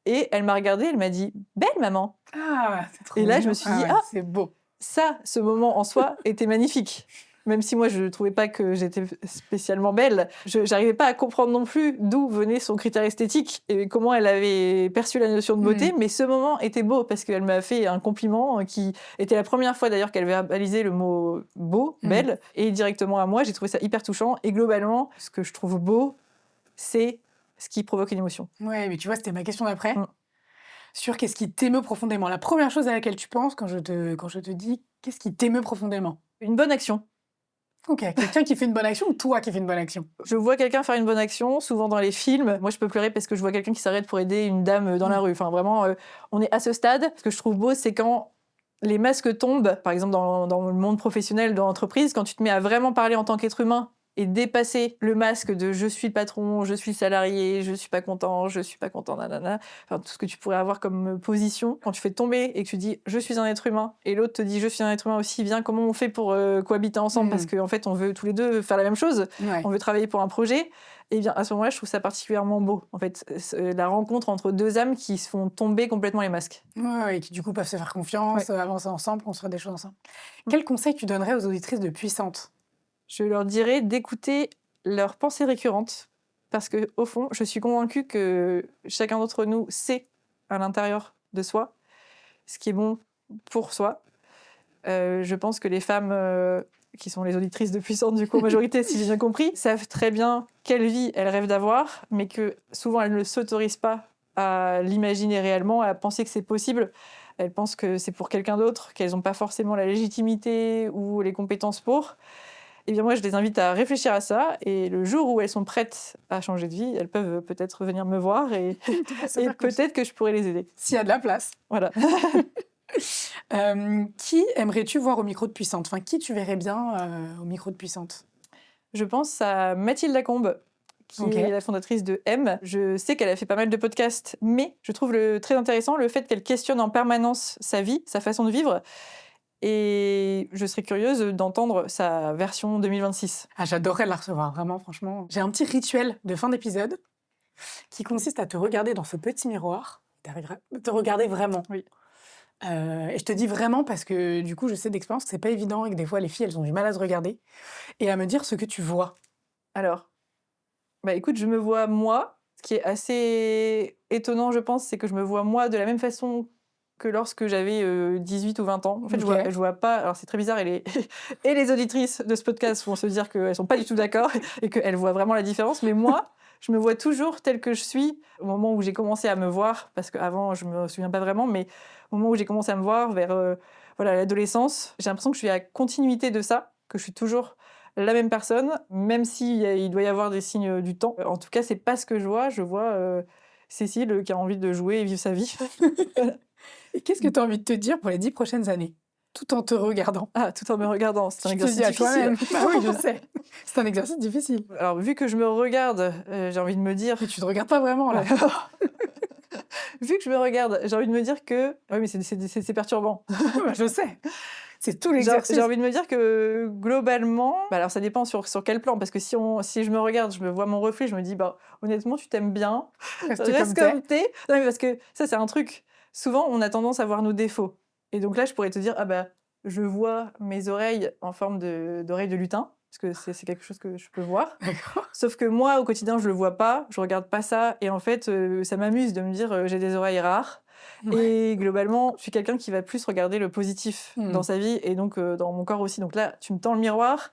Et elle m'a regardée, elle m'a dit « Belle, maman !» Ah, c'est trop Et là, mignon. je me suis dit « Ah, c'est beau. » Ça, ce moment en soi était magnifique. Même si moi, je ne trouvais pas que j'étais spécialement belle, je n'arrivais pas à comprendre non plus d'où venait son critère esthétique et comment elle avait perçu la notion de beauté. Mais ce moment était beau parce qu'elle m'a fait un compliment qui était la première fois d'ailleurs qu'elle verbalisait le mot beau, belle, et directement à moi. J'ai trouvé ça hyper touchant. Et globalement, ce que je trouve beau, c'est ce qui provoque une émotion. Ouais, mais tu vois, c'était ma question d'après. Sur qu'est-ce qui t'émeut profondément. La première chose à laquelle tu penses quand je te dis qu'est-ce qui t'émeut profondément? Une bonne action. Ok, quelqu'un qui fait une bonne action ou toi qui fais une bonne action? Je vois quelqu'un faire une bonne action, souvent dans les films. Moi, je peux pleurer parce que je vois quelqu'un qui s'arrête pour aider une dame dans la rue. Enfin, vraiment, on est à ce stade. Ce que je trouve beau, c'est quand les masques tombent, par exemple dans le monde professionnel, dans l'entreprise, quand tu te mets à vraiment parler en tant qu'être humain et dépasser le masque de je suis le patron, je suis salarié, je suis pas content, nanana, enfin tout ce que tu pourrais avoir comme position. Quand tu fais tomber et que tu dis je suis un être humain et l'autre te dit je suis un être humain aussi, viens, comment on fait pour cohabiter ensemble parce qu'en fait on veut tous les deux faire la même chose, on veut travailler pour un projet. Et bien à ce moment-là, je trouve ça particulièrement beau. En fait, la rencontre entre deux âmes qui se font tomber complètement les masques. Ouais, et qui du coup peuvent se faire confiance, avancer ensemble, construire des choses ensemble. Quel conseil tu donnerais aux auditrices de Puissantes? Je leur dirais d'écouter leurs pensées récurrentes parce que au fond, je suis convaincue que chacun d'entre nous sait à l'intérieur de soi ce qui est bon pour soi. Je pense que les femmes qui sont les auditrices de Puissantes, du coup, en majorité, si j'ai bien compris, savent très bien quelle vie elles rêvent d'avoir, mais que souvent elles ne s'autorisent pas à l'imaginer réellement, à penser que c'est possible. Elles pensent que c'est pour quelqu'un d'autre, qu'elles n'ont pas forcément la légitimité ou les compétences pour. Eh bien moi, je les invite à réfléchir à ça, et le jour où elles sont prêtes à changer de vie, elles peuvent peut-être venir me voir, et peut-être que je pourrais les aider. S'il y a de la place. Voilà. Qui aimerais-tu voir au micro de Puissante? Enfin, qui tu verrais bien au micro de Puissante? Je pense à Mathilde Lacombe, qui est la fondatrice de M. Je sais qu'elle a fait pas mal de podcasts, mais je trouve très intéressant le fait qu'elle questionne en permanence sa vie, sa façon de vivre. Et je serais curieuse d'entendre sa version 2026. Ah, j'adorerais la recevoir, vraiment, franchement. J'ai un petit rituel de fin d'épisode qui consiste à te regarder dans ce petit miroir, te regarder vraiment. Oui. Et je te dis vraiment parce que du coup, je sais d'expérience que c'est pas évident et que des fois, les filles, elles ont du mal à se regarder et à me dire ce que tu vois. Alors, écoute, je me vois moi. Ce qui est assez étonnant, je pense, c'est que je me vois moi de la même façon que lorsque j'avais 18 ou 20 ans. En fait, je vois pas... Alors, c'est très bizarre, et les auditrices de ce podcast vont se dire qu'elles sont pas du tout d'accord et qu'elles voient vraiment la différence. Mais moi, je me vois toujours telle que je suis au moment où j'ai commencé à me voir, parce qu'avant, je me souviens pas vraiment, mais au moment où j'ai commencé à me voir, vers l'adolescence, j'ai l'impression que je suis à la continuité de ça, que je suis toujours la même personne, même s'il doit y avoir des signes du temps. En tout cas, c'est pas ce que je vois. Je vois Cécile qui a envie de jouer et vivre sa vie. Et qu'est-ce que tu as envie de te dire pour les 10 prochaines années? Tout en te regardant. Ah, tout en me regardant, c'est un Tu te exercice dis à difficile. toi-même. Bah oui, je sais. C'est un exercice difficile. Alors, vu que je me regarde, j'ai envie de me dire... Mais tu te regardes pas vraiment, là. Vu que je me regarde, j'ai envie de me dire que... Oui, mais c'est perturbant. Bah, je sais. C'est tout J'ai l'exercice. envie de me dire que globalement, alors ça dépend sur quel plan, parce que si je me regarde, je me vois mon reflet, je me dis, bah, honnêtement, tu t'aimes bien, reste comme t'es. Non, mais parce que ça, c'est un truc. Souvent, on a tendance à voir nos défauts. Et donc là, je pourrais te dire, ah bah, je vois mes oreilles en forme d'oreilles de lutin, parce que c'est quelque chose que je peux voir. D'accord. Sauf que moi, au quotidien, je le vois pas, je regarde pas ça, et en fait, ça m'amuse de me dire, j'ai des oreilles rares. Ouais. Et globalement, je suis quelqu'un qui va plus regarder le positif dans sa vie et donc dans mon corps aussi. Donc là, tu me tends le miroir,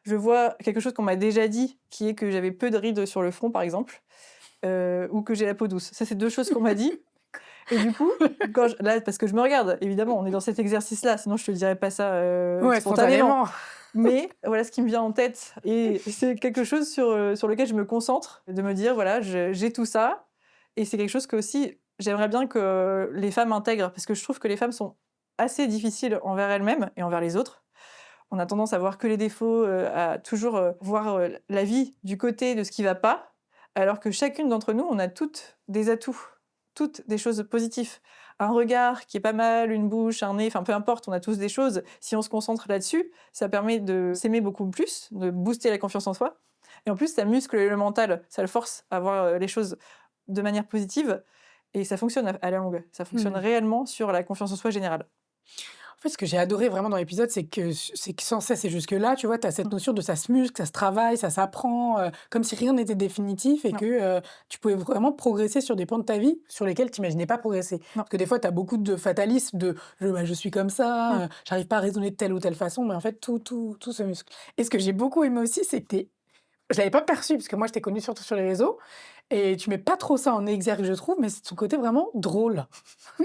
je vois quelque chose qu'on m'a déjà dit, qui est que j'avais peu de rides sur le front, par exemple, ou que j'ai la peau douce. Ça, c'est 2 choses qu'on m'a dit. Et du coup, là, parce que je me regarde, évidemment, on est dans cet exercice-là, sinon je te dirais pas ça Ouais, spontanément. Mais voilà ce qui me vient en tête. Et c'est quelque chose sur lequel je me concentre, de me dire, voilà, j'ai tout ça. Et c'est quelque chose que aussi, j'aimerais bien que les femmes intègrent, parce que je trouve que les femmes sont assez difficiles envers elles-mêmes et envers les autres. On a tendance à voir que les défauts, à toujours voir la vie du côté de ce qui va pas, alors que chacune d'entre nous, on a toutes des atouts, toutes des choses positives. Un regard qui est pas mal, une bouche, un nez, enfin peu importe, on a tous des choses. Si on se concentre là-dessus, ça permet de s'aimer beaucoup plus, de booster la confiance en soi. Et en plus, ça muscle le mental, ça le force à voir les choses de manière positive. Et ça fonctionne à la longue. Ça fonctionne réellement sur la confiance en soi générale. En fait, ce que j'ai adoré vraiment dans l'épisode, c'est que sans cesse et jusque-là, tu vois, tu as cette notion de ça se muscle, ça se travaille, ça s'apprend, comme si rien n'était définitif et Non. que tu pouvais vraiment progresser sur des pans de ta vie sur lesquels tu n'imaginais pas progresser. Non. Parce que des fois, tu as beaucoup de fatalisme, de je suis comme ça, j'arrive pas à raisonner de telle ou telle façon, mais en fait, tout se muscle. Et ce que j'ai beaucoup aimé aussi, c'est que je l'avais pas perçu, parce que moi, je t'ai connue surtout sur les réseaux, et tu mets pas trop ça en exergue, je trouve, mais c'est ton côté vraiment drôle.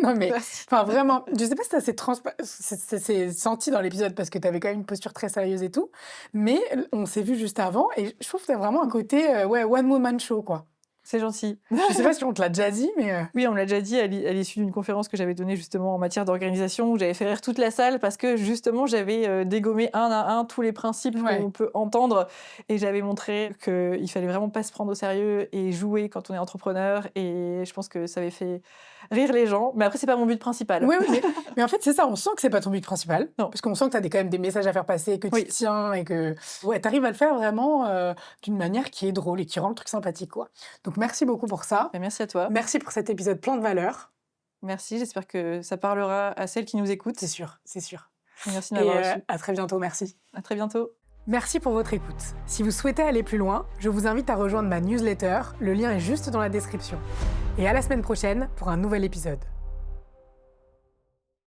Non, mais, enfin, vraiment, je sais pas si ça s'est senti dans l'épisode, parce que tu avais quand même une posture très sérieuse et tout, mais on s'est vu juste avant, et je trouve que t'as vraiment un côté, one-woman show, quoi. C'est gentil. Je sais pas si on te l'a déjà dit, mais... Oui, on me l'a déjà dit à l'issue d'une conférence que j'avais donnée justement en matière d'organisation, où j'avais fait rire toute la salle parce que justement j'avais dégommé un à un tous les principes qu'on peut entendre, et j'avais montré qu'il fallait vraiment pas se prendre au sérieux et jouer quand on est entrepreneur, et je pense que ça avait fait rire les gens. Mais après, c'est pas mon but principal. Oui, mais en fait, c'est ça, on sent que c'est pas ton but principal. Non. Parce qu'on sent que tu as quand même des messages à faire passer, que tu tiens, et que tu arrives à le faire vraiment d'une manière qui est drôle et qui rend le truc sympathique, quoi. Donc, merci beaucoup pour ça. Et merci à toi. Merci pour cet épisode plein de valeur. Merci, j'espère que ça parlera à celles qui nous écoutent. C'est sûr, c'est sûr. Et merci de m'avoir reçu. À très bientôt, merci. À très bientôt. Merci pour votre écoute. Si vous souhaitez aller plus loin, je vous invite à rejoindre ma newsletter. Le lien est juste dans la description. Et à la semaine prochaine pour un nouvel épisode.